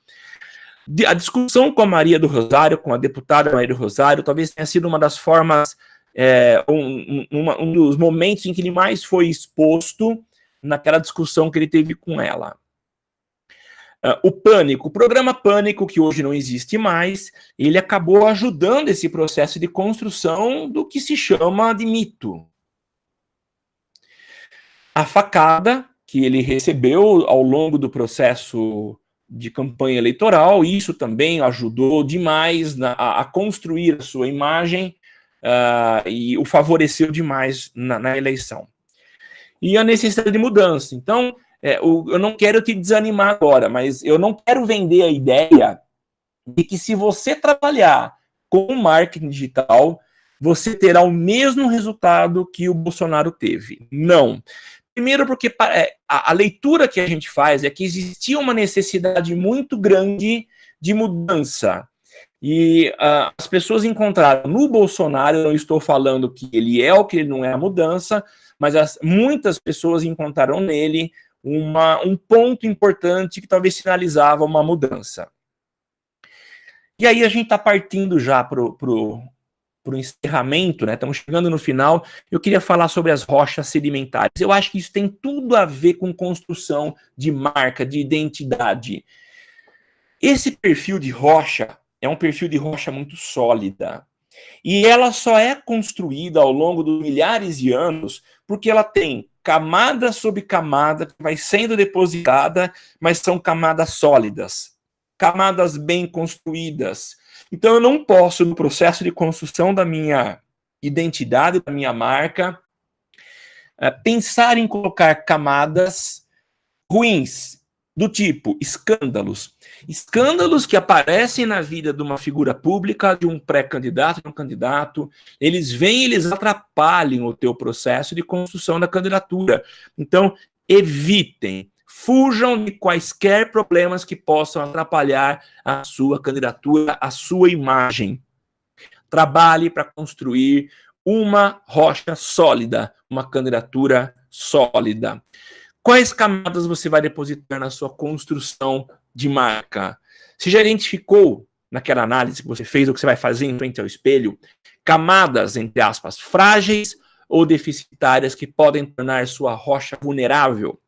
A discussão com a Maria do Rosário, com a deputada Maria do Rosário, talvez tenha sido uma das formas, um dos momentos em que ele mais foi exposto naquela discussão que ele teve com ela. O Pânico, o programa Pânico, que hoje não existe mais, ele acabou ajudando esse processo de construção do que se chama de mito. A facada que ele recebeu ao longo do processo de campanha eleitoral, isso também ajudou demais a construir a sua imagem e o favoreceu demais na eleição. E a necessidade de mudança. Então, eu não quero te desanimar agora, mas eu não quero vender a ideia de que se você trabalhar com marketing digital, você terá o mesmo resultado que o Bolsonaro teve. Não. Primeiro porque a leitura que a gente faz é que existia uma necessidade muito grande de mudança. E as pessoas encontraram no Bolsonaro, eu não estou falando que ele é ou que ele não é a mudança, mas muitas pessoas encontraram nele um ponto importante que talvez sinalizava uma mudança. E aí a gente está partindo já para o encerramento, né? Estamos chegando no final. Eu queria falar sobre as rochas sedimentares. Eu acho que isso tem tudo a ver com construção de marca, de identidade. Esse perfil de rocha é um perfil de rocha muito sólida. E ela só é construída ao longo dos milhares de anos porque ela tem camada sobre camada que vai sendo depositada, mas são camadas sólidas, camadas bem construídas. Então eu não posso, no processo de construção da minha identidade, da minha marca, pensar em colocar camadas ruins, do tipo escândalos. Escândalos que aparecem na vida de uma figura pública, de um pré-candidato, de um candidato, eles vêm e eles atrapalham o teu processo de construção da candidatura. Então, evitem, fujam de quaisquer problemas que possam atrapalhar a sua candidatura, a sua imagem. Trabalhe para construir uma rocha sólida, uma candidatura sólida. Quais camadas você vai depositar na sua construção de marca? Você já identificou, naquela análise que você fez, ou que você vai fazer em frente ao espelho, camadas, entre aspas, frágeis ou deficitárias que podem tornar sua rocha vulnerável?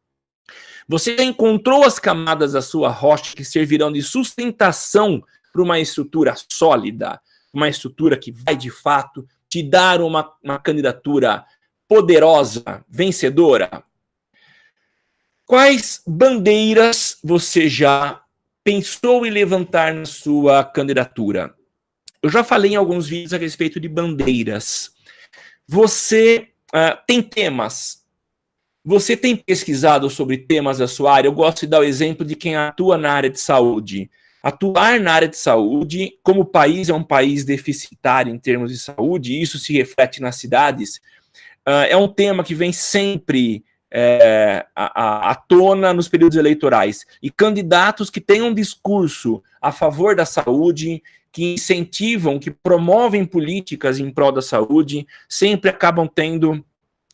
Você já encontrou as camadas da sua rocha que servirão de sustentação para uma estrutura sólida, uma estrutura que vai, de fato, te dar uma candidatura poderosa, vencedora? Quais bandeiras você já pensou em levantar na sua candidatura? Eu já falei em alguns vídeos a respeito de bandeiras. Você tem temas? Você tem pesquisado sobre temas da sua área? Eu gosto de dar o exemplo de quem atua na área de saúde. Atuar na área de saúde, como o país é um país deficitário em termos de saúde, e isso se reflete nas cidades, é um tema que vem sempre à tona nos períodos eleitorais. E candidatos que têm um discurso a favor da saúde, que incentivam, que promovem políticas em prol da saúde, sempre acabam tendo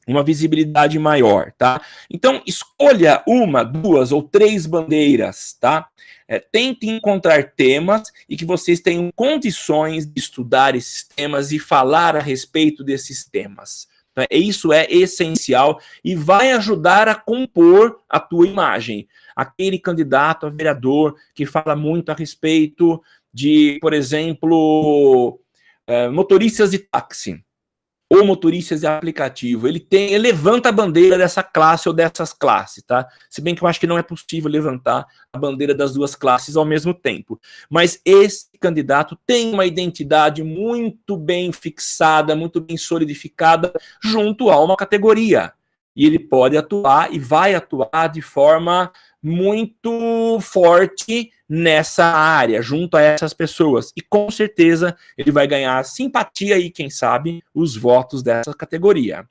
uma visibilidade maior, tá? Então, escolha uma, duas ou três bandeiras, tá? Tente encontrar temas e que vocês tenham condições de estudar esses temas e falar a respeito desses temas. Isso é essencial e vai ajudar a compor a tua imagem. Aquele candidato a vereador que fala muito a respeito de, por exemplo, motoristas de táxi ou motoristas de aplicativo, ele levanta a bandeira dessa classe ou dessas classes, tá? Se bem que eu acho que não é possível levantar a bandeira das duas classes ao mesmo tempo. Mas esse candidato tem uma identidade muito bem fixada, muito bem solidificada junto a uma categoria. E ele pode atuar e vai atuar de forma muito forte nessa área, junto a essas pessoas. E com certeza ele vai ganhar simpatia e, quem sabe, os votos dessa categoria.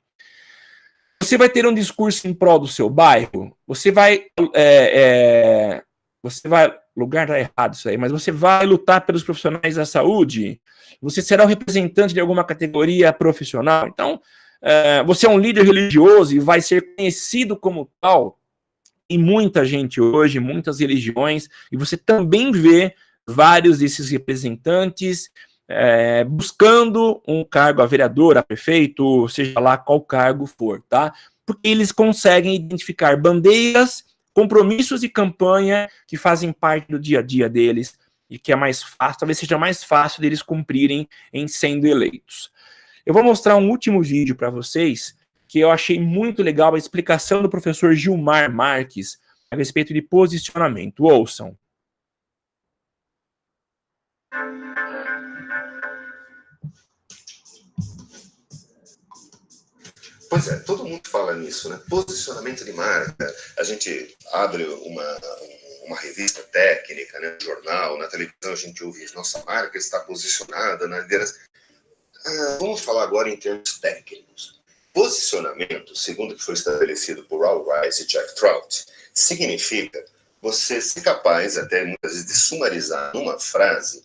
Você vai ter um discurso em prol do seu bairro, você vai lugar tá errado isso aí, mas você vai lutar pelos profissionais da saúde, você será o representante de alguma categoria profissional, então você é um líder religioso e vai ser conhecido como tal. E muita gente hoje, muitas religiões, e você também vê vários desses representantes buscando um cargo a vereador, a prefeito, seja lá qual cargo for, tá? Porque eles conseguem identificar bandeiras, compromissos de campanha que fazem parte do dia a dia deles e que é mais fácil, talvez seja mais fácil deles cumprirem em sendo eleitos. Eu vou mostrar um último vídeo para vocês que eu achei muito legal a explicação do professor Gilmar Marques a respeito de posicionamento. Ouçam. Pois é, todo mundo fala nisso, né? Posicionamento de marca. A gente abre uma revista técnica, né? Um jornal, na televisão a gente ouve nossa marca está posicionada na liderança. Vamos falar agora em termos técnicos. Posicionamento, segundo o que foi estabelecido por Raul Rice e Jack Trout, significa você ser capaz, até muitas vezes, de sumarizar numa frase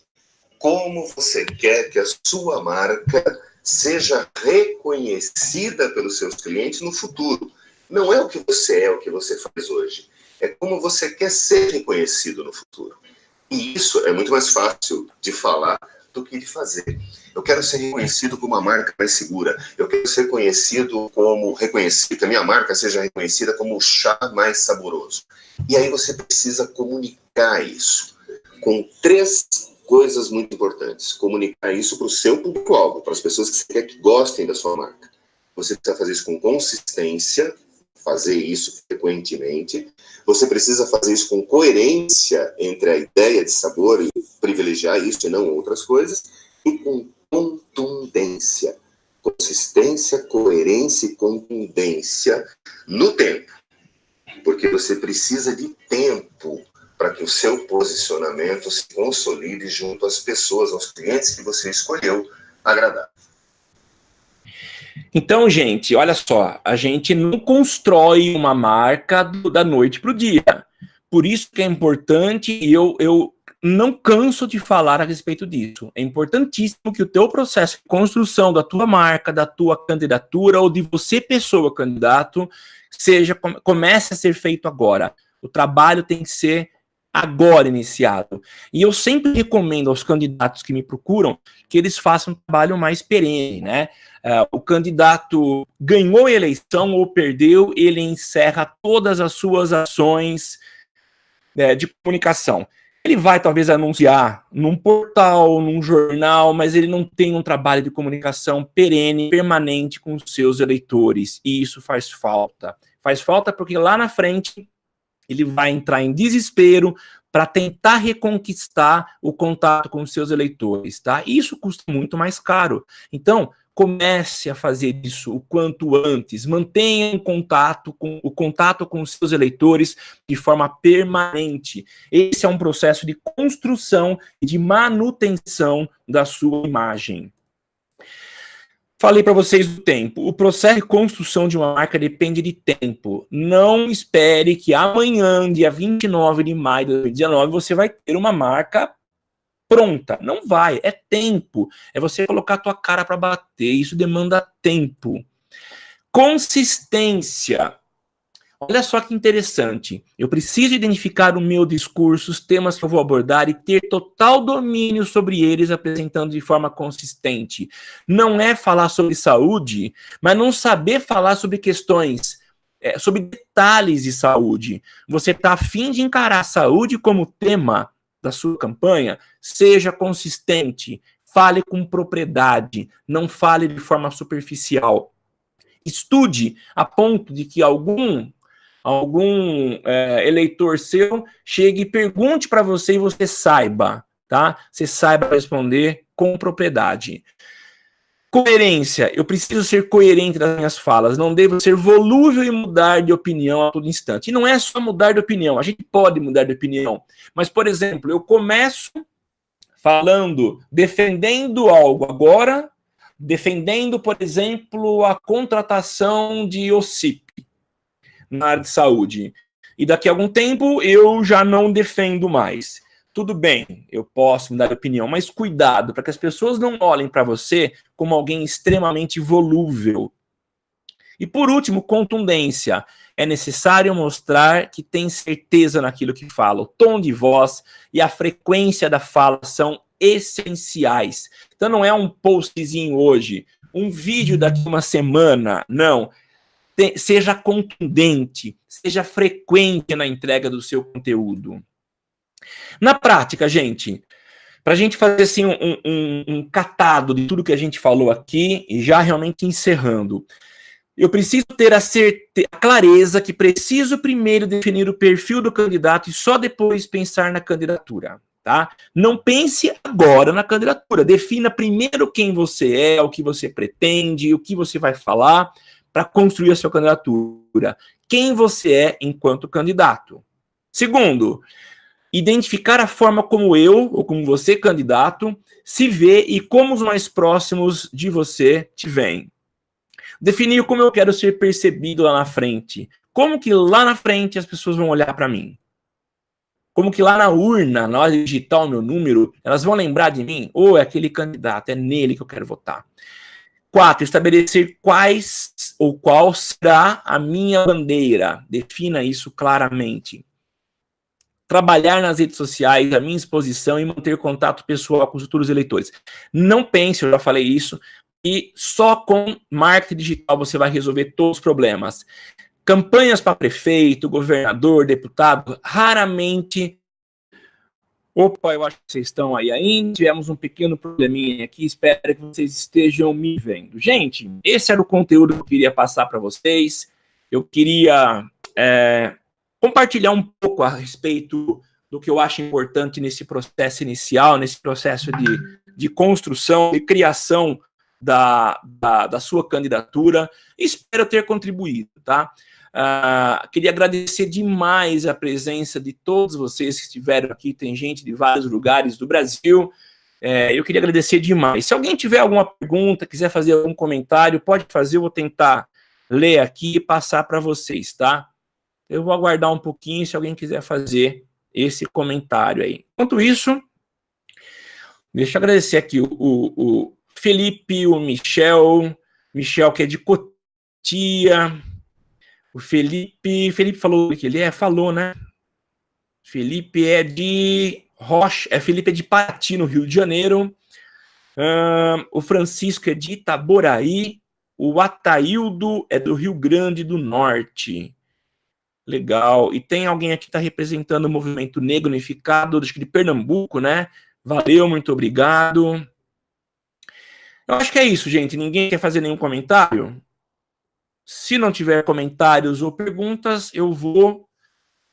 como você quer que a sua marca seja reconhecida pelos seus clientes no futuro. Não é o que você é, o que você faz hoje. É como você quer ser reconhecido no futuro. E isso é muito mais fácil de falar do que de fazer. Eu quero ser reconhecido como uma marca mais segura. Eu quero ser reconhecido que a minha marca seja reconhecida como o chá mais saboroso. E aí você precisa comunicar isso com 3 coisas muito importantes. Comunicar isso para o seu público-alvo, para as pessoas que você quer que gostem da sua marca. Você precisa fazer isso com consistência, fazer isso frequentemente. Você precisa fazer isso com coerência entre a ideia de sabor e privilegiar isso e não outras coisas. E com contundência. Consistência, coerência e contundência no tempo. Porque você precisa de tempo para que o seu posicionamento se consolide junto às pessoas, aos clientes que você escolheu agradar. Então, gente, olha só, a gente não constrói uma marca da noite para o dia. Por isso que é importante, e eu não canso de falar a respeito disso. É importantíssimo que o teu processo de construção da tua marca, da tua candidatura, ou de você, pessoa, candidato, comece a ser feito agora. O trabalho tem que ser agora iniciado. E eu sempre recomendo aos candidatos que me procuram que eles façam um trabalho mais perene, né? O candidato ganhou a eleição ou perdeu, ele encerra todas as suas ações de comunicação. Ele vai talvez anunciar num portal, num jornal, mas ele não tem um trabalho de comunicação perene, permanente com os seus eleitores. E isso faz falta. Faz falta porque lá na frente ele vai entrar em desespero para tentar reconquistar o contato com os seus eleitores, tá? Isso custa muito mais caro. Então, comece a fazer isso o quanto antes. Mantenha o contato com os seus eleitores de forma permanente. Esse é um processo de construção e de manutenção da sua imagem. Falei para vocês do tempo. O processo de construção de uma marca depende de tempo. Não espere que amanhã, dia 29 de maio de 2019, você vai ter uma marca pronta. Não vai. É tempo. É você colocar a tua cara para bater. Isso demanda tempo. Consistência. Olha só que interessante. Eu preciso identificar o meu discurso, os temas que eu vou abordar e ter total domínio sobre eles, apresentando de forma consistente. Não é falar sobre saúde, mas não saber falar sobre questões, sobre detalhes de saúde. Você está a fim de encarar a saúde como tema da sua campanha? Seja consistente. Fale com propriedade. Não fale de forma superficial. Estude a ponto de que algum eleitor seu chegue e pergunte para você e você saiba, tá? Você saiba responder com propriedade. Coerência. Eu preciso ser coerente nas minhas falas. Não devo ser volúvel e mudar de opinião a todo instante. E não é só mudar de opinião. A gente pode mudar de opinião. Mas, por exemplo, eu começo falando, defendendo algo agora, defendendo, por exemplo, a contratação de OCIP na área de saúde. E daqui a algum tempo eu já não defendo mais. Tudo bem, eu posso mudar de opinião, mas cuidado para que as pessoas não olhem para você como alguém extremamente volúvel. E por último, contundência. É necessário mostrar que tem certeza naquilo que fala. O tom de voz e a frequência da fala são essenciais. Então não é um postzinho hoje, um vídeo daqui a uma semana, não. Seja contundente, seja frequente na entrega do seu conteúdo. Na prática, gente, para a gente fazer assim, um catado de tudo que a gente falou aqui, e já realmente encerrando, eu preciso ter a clareza que preciso primeiro definir o perfil do candidato e só depois pensar na candidatura. Tá? Não pense agora na candidatura. Defina primeiro quem você é, o que você pretende, o que você vai falar, para construir a sua candidatura. Quem você é enquanto candidato. Segundo, identificar a forma como eu, ou como você, candidato, se vê e como os mais próximos de você te veem. Definir como eu quero ser percebido lá na frente. Como que lá na frente as pessoas vão olhar para mim. Como que lá na urna, na hora de digitar o meu número, elas vão lembrar de mim? Ou é aquele candidato, é nele que eu quero votar. 4, estabelecer quais ou qual será a minha bandeira. Defina isso claramente. Trabalhar nas redes sociais, a minha exposição e manter contato pessoal com os futuros eleitores. Não pense, eu já falei isso, e só com marketing digital você vai resolver todos os problemas. Campanhas para prefeito, governador, deputado, raramente... Opa, eu acho que vocês estão aí ainda. Tivemos um pequeno probleminha aqui, espero que vocês estejam me vendo. Gente, esse era o conteúdo que eu queria passar para vocês. Eu queria compartilhar um pouco a respeito do que eu acho importante nesse processo inicial, nesse processo de construção, de criação da sua candidatura. Espero ter contribuído, tá? Queria agradecer demais a presença de todos vocês que estiveram aqui. Tem gente de vários lugares do Brasil. Eu queria agradecer demais. Se alguém tiver alguma pergunta, quiser fazer algum comentário, pode fazer. Eu vou tentar ler aqui e passar para vocês, tá? Eu vou aguardar um pouquinho se alguém quiser fazer esse comentário aí. Enquanto isso, deixa eu agradecer aqui o Felipe, o Michel que é de Cotia. O Felipe falou que ele falou, né? Felipe é de Rocha, Felipe é de Paraty, no Rio de Janeiro. O Francisco é de Itaboraí. O Ataíldo é do Rio Grande do Norte. Legal. E tem alguém aqui que está representando o Movimento Negro Unificado, acho que de Pernambuco, né? Valeu, muito obrigado. Eu acho que é isso, gente. Ninguém quer fazer nenhum comentário? Se não tiver comentários ou perguntas, eu vou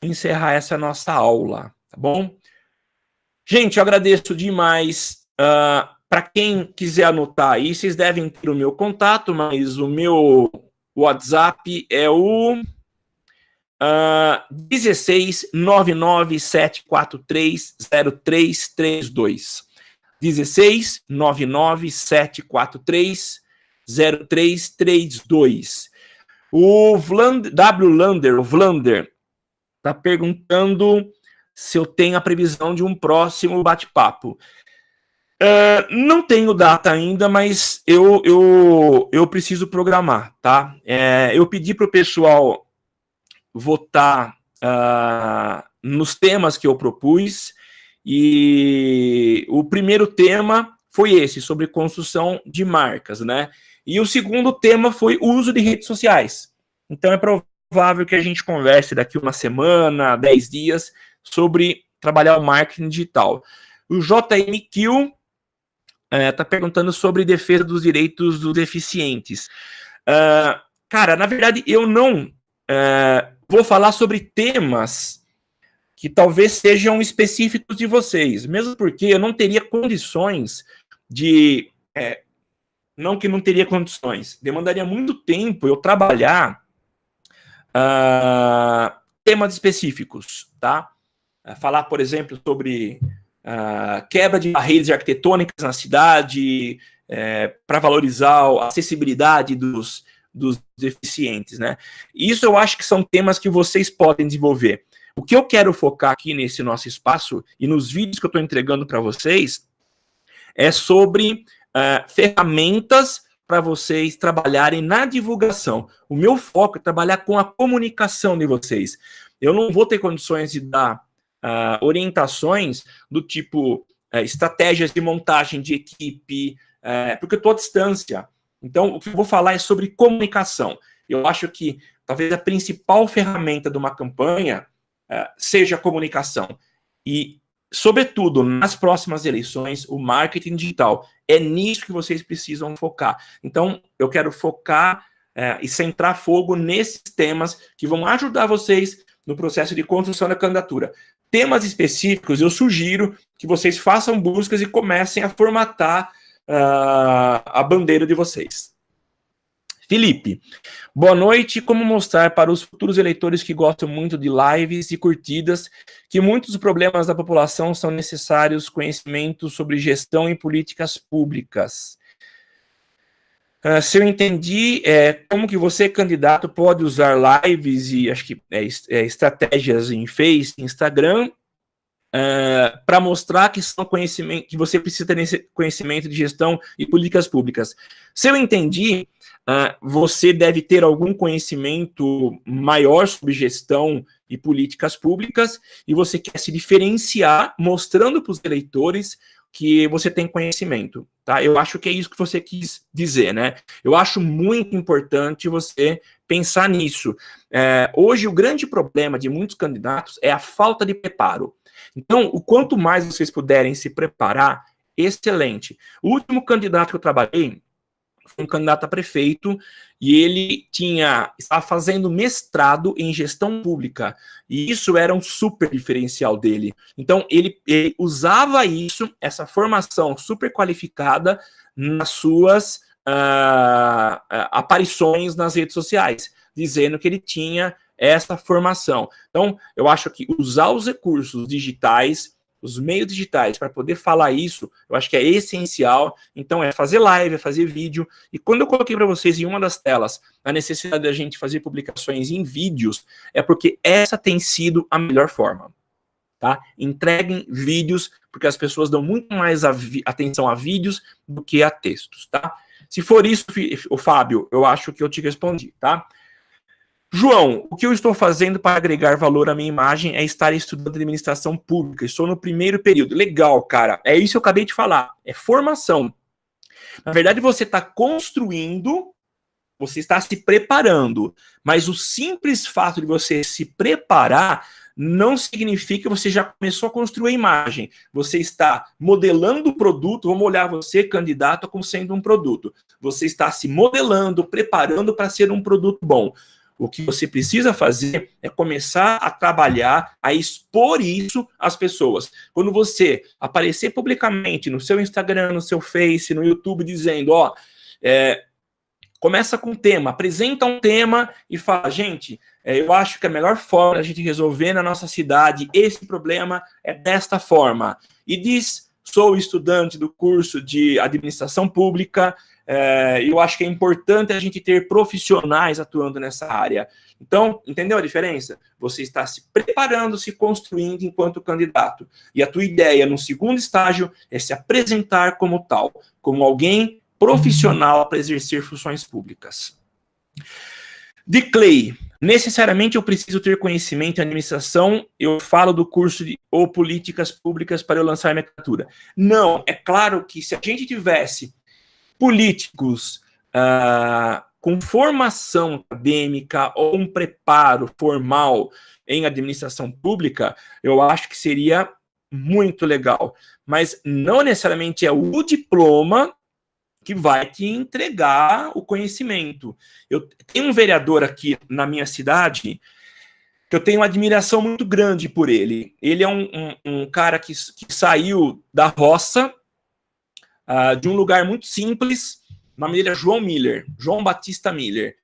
encerrar essa nossa aula, tá bom? Gente, eu agradeço demais. Para quem quiser anotar aí, vocês devem ter o meu contato, mas o meu WhatsApp é o 16 997430332. 16 997430332. O Vlander está perguntando se eu tenho a previsão de um próximo bate-papo. Não tenho data ainda, mas eu preciso programar, tá? Eu pedi para o pessoal votar nos temas que eu propus, e o primeiro tema foi esse, sobre construção de marcas, né? E o segundo tema foi o uso de redes sociais. Então é provável que a gente converse daqui uma semana, 10 dias, sobre trabalhar o marketing digital. O JMQ está perguntando sobre defesa dos direitos dos deficientes. Cara, na verdade, eu não vou falar sobre temas que talvez sejam específicos de vocês, mesmo porque eu não teria condições de... não que não teria condições, demandaria muito tempo eu trabalhar temas específicos, tá? Falar, por exemplo, sobre quebra de barreiras arquitetônicas na cidade, para valorizar a acessibilidade dos deficientes, né? Isso eu acho que são temas que vocês podem desenvolver. O que eu quero focar aqui nesse nosso espaço e nos vídeos que eu estou entregando para vocês é sobre ferramentas para vocês trabalharem na divulgação. O meu foco é trabalhar com a comunicação de vocês. Eu não vou ter condições de dar orientações do tipo estratégias de montagem de equipe, porque eu estou à distância. Então, o que eu vou falar é sobre comunicação. Eu acho que talvez a principal ferramenta de uma campanha seja a comunicação. E, sobretudo, nas próximas eleições, o marketing digital. É nisso que vocês precisam focar. Então, eu quero focar e centrar fogo nesses temas que vão ajudar vocês no processo de construção da candidatura. Temas específicos, eu sugiro que vocês façam buscas e comecem a formatar a bandeira de vocês. Felipe, boa noite. Como mostrar para os futuros eleitores que gostam muito de lives e curtidas que muitos dos problemas da população são necessários conhecimentos sobre gestão e políticas públicas? Se eu entendi, como que você, candidato, pode usar lives e acho que estratégias em Face, Instagram, para mostrar que são conhecimento, que você precisa ter esse conhecimento de gestão e políticas públicas. Se eu entendi, você deve ter algum conhecimento maior sobre gestão e políticas públicas, e você quer se diferenciar, mostrando para os eleitores que você tem conhecimento, tá? Eu acho que é isso que você quis dizer, né? Eu acho muito importante você pensar nisso. Hoje, o grande problema de muitos candidatos é a falta de preparo. Então, o quanto mais vocês puderem se preparar, excelente. O último candidato que eu trabalhei foi um candidato a prefeito e ele estava fazendo mestrado em gestão pública. E isso era um super diferencial dele. Então, ele usava isso, essa formação super qualificada, nas suas aparições nas redes sociais, dizendo que ele tinha essa formação. Então, eu acho que usar os recursos digitais, os meios digitais, para poder falar isso, eu acho que é essencial. Então, é fazer live, é fazer vídeo. E quando eu coloquei para vocês em uma das telas a necessidade da gente fazer publicações em vídeos, é porque essa tem sido a melhor forma. Tá? Entreguem vídeos, porque as pessoas dão muito mais atenção a vídeos do que a textos. Tá? Se for isso, o Fábio, eu acho que eu te respondi. Tá? João, o que eu estou fazendo para agregar valor à minha imagem é estar estudando administração pública. Estou no primeiro período. Legal, cara. É isso que eu acabei de falar. É formação. Na verdade, você está construindo, você está se preparando. Mas o simples fato de você se preparar não significa que você já começou a construir a imagem. Você está modelando o produto. Vamos olhar você, candidato, como sendo um produto. Você está se modelando, preparando para ser um produto bom. O que você precisa fazer é começar a trabalhar, a expor isso às pessoas. Quando você aparecer publicamente no seu Instagram, no seu Face, no YouTube, dizendo, começa com um tema, apresenta um tema e fala, gente, eu acho que a melhor forma da gente resolver na nossa cidade esse problema é desta forma. E diz, sou estudante do curso de administração pública, eu acho que é importante a gente ter profissionais atuando nessa área. Então, entendeu a diferença? Você está se preparando, se construindo enquanto candidato. E a tua ideia, no segundo estágio, é se apresentar como tal, como alguém profissional para exercer funções públicas. De Clay, necessariamente eu preciso ter conhecimento em administração, eu falo do curso ou políticas públicas para eu lançar minha candidatura. Não, é claro que se a gente tivesse políticos com formação acadêmica ou um preparo formal em administração pública, eu acho que seria muito legal. Mas não necessariamente é o diploma que vai te entregar o conhecimento. Eu tenho um vereador aqui na minha cidade que eu tenho uma admiração muito grande por ele. Ele é um cara que saiu da roça, de um lugar muito simples. O nome dele é João Miller, João Batista Miller.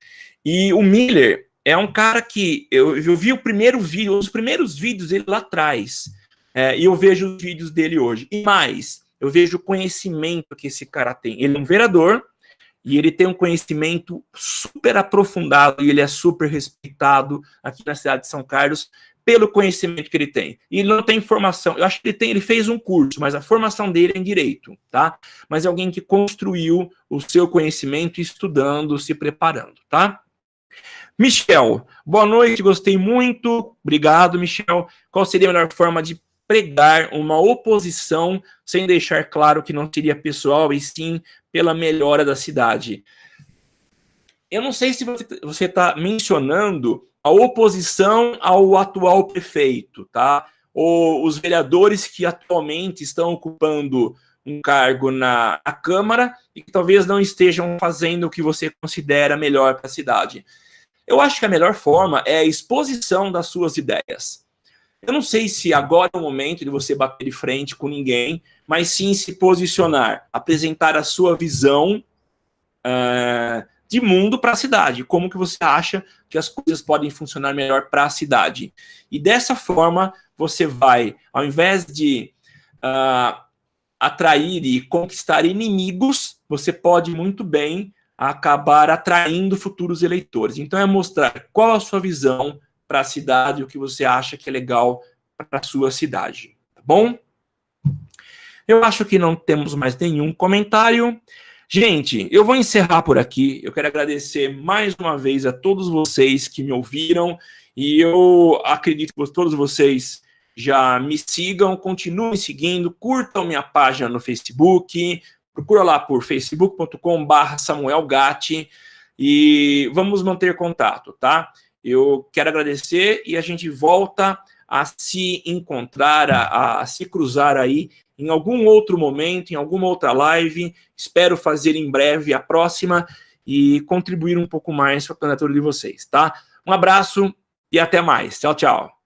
E o Miller é um cara que eu vi os primeiros vídeos dele lá atrás, e eu vejo os vídeos dele hoje. E mais, eu vejo o conhecimento que esse cara tem. Ele é um vereador e ele tem um conhecimento super aprofundado e ele é super respeitado aqui na cidade de São Carlos pelo conhecimento que ele tem. E ele não tem formação. Eu acho que ele fez um curso, mas a formação dele é em direito, tá? Mas é alguém que construiu o seu conhecimento estudando, se preparando, tá? Michel, boa noite, gostei muito. Obrigado, Michel. Qual seria a melhor forma de pregar uma oposição sem deixar claro que não seria pessoal e sim pela melhora da cidade? Eu não sei se você está mencionando a oposição ao atual prefeito, tá? Ou os vereadores que atualmente estão ocupando um cargo na Câmara e que talvez não estejam fazendo o que você considera melhor para a cidade. Eu acho que a melhor forma é a exposição das suas ideias. Eu não sei se agora é o momento de você bater de frente com ninguém, mas sim se posicionar, apresentar a sua visão de mundo para a cidade, como que você acha que as coisas podem funcionar melhor para a cidade. E dessa forma, você vai, ao invés de atrair e conquistar inimigos, você pode muito bem acabar atraindo futuros eleitores. Então, é mostrar qual a sua visão para a cidade, o que você acha que é legal para a sua cidade, tá bom? Eu acho que não temos mais nenhum comentário. Gente, eu vou encerrar por aqui. Eu quero agradecer mais uma vez a todos vocês que me ouviram. E eu acredito que todos vocês já me sigam, continuem seguindo, curtam minha página no Facebook, procura lá por facebook.com/Samuel Gatti e vamos manter contato, tá? Eu quero agradecer e a gente volta a se encontrar, a se cruzar aí em algum outro momento, em alguma outra live. Espero fazer em breve a próxima e contribuir um pouco mais com a candidatura de vocês, tá? Um abraço e até mais. Tchau, tchau.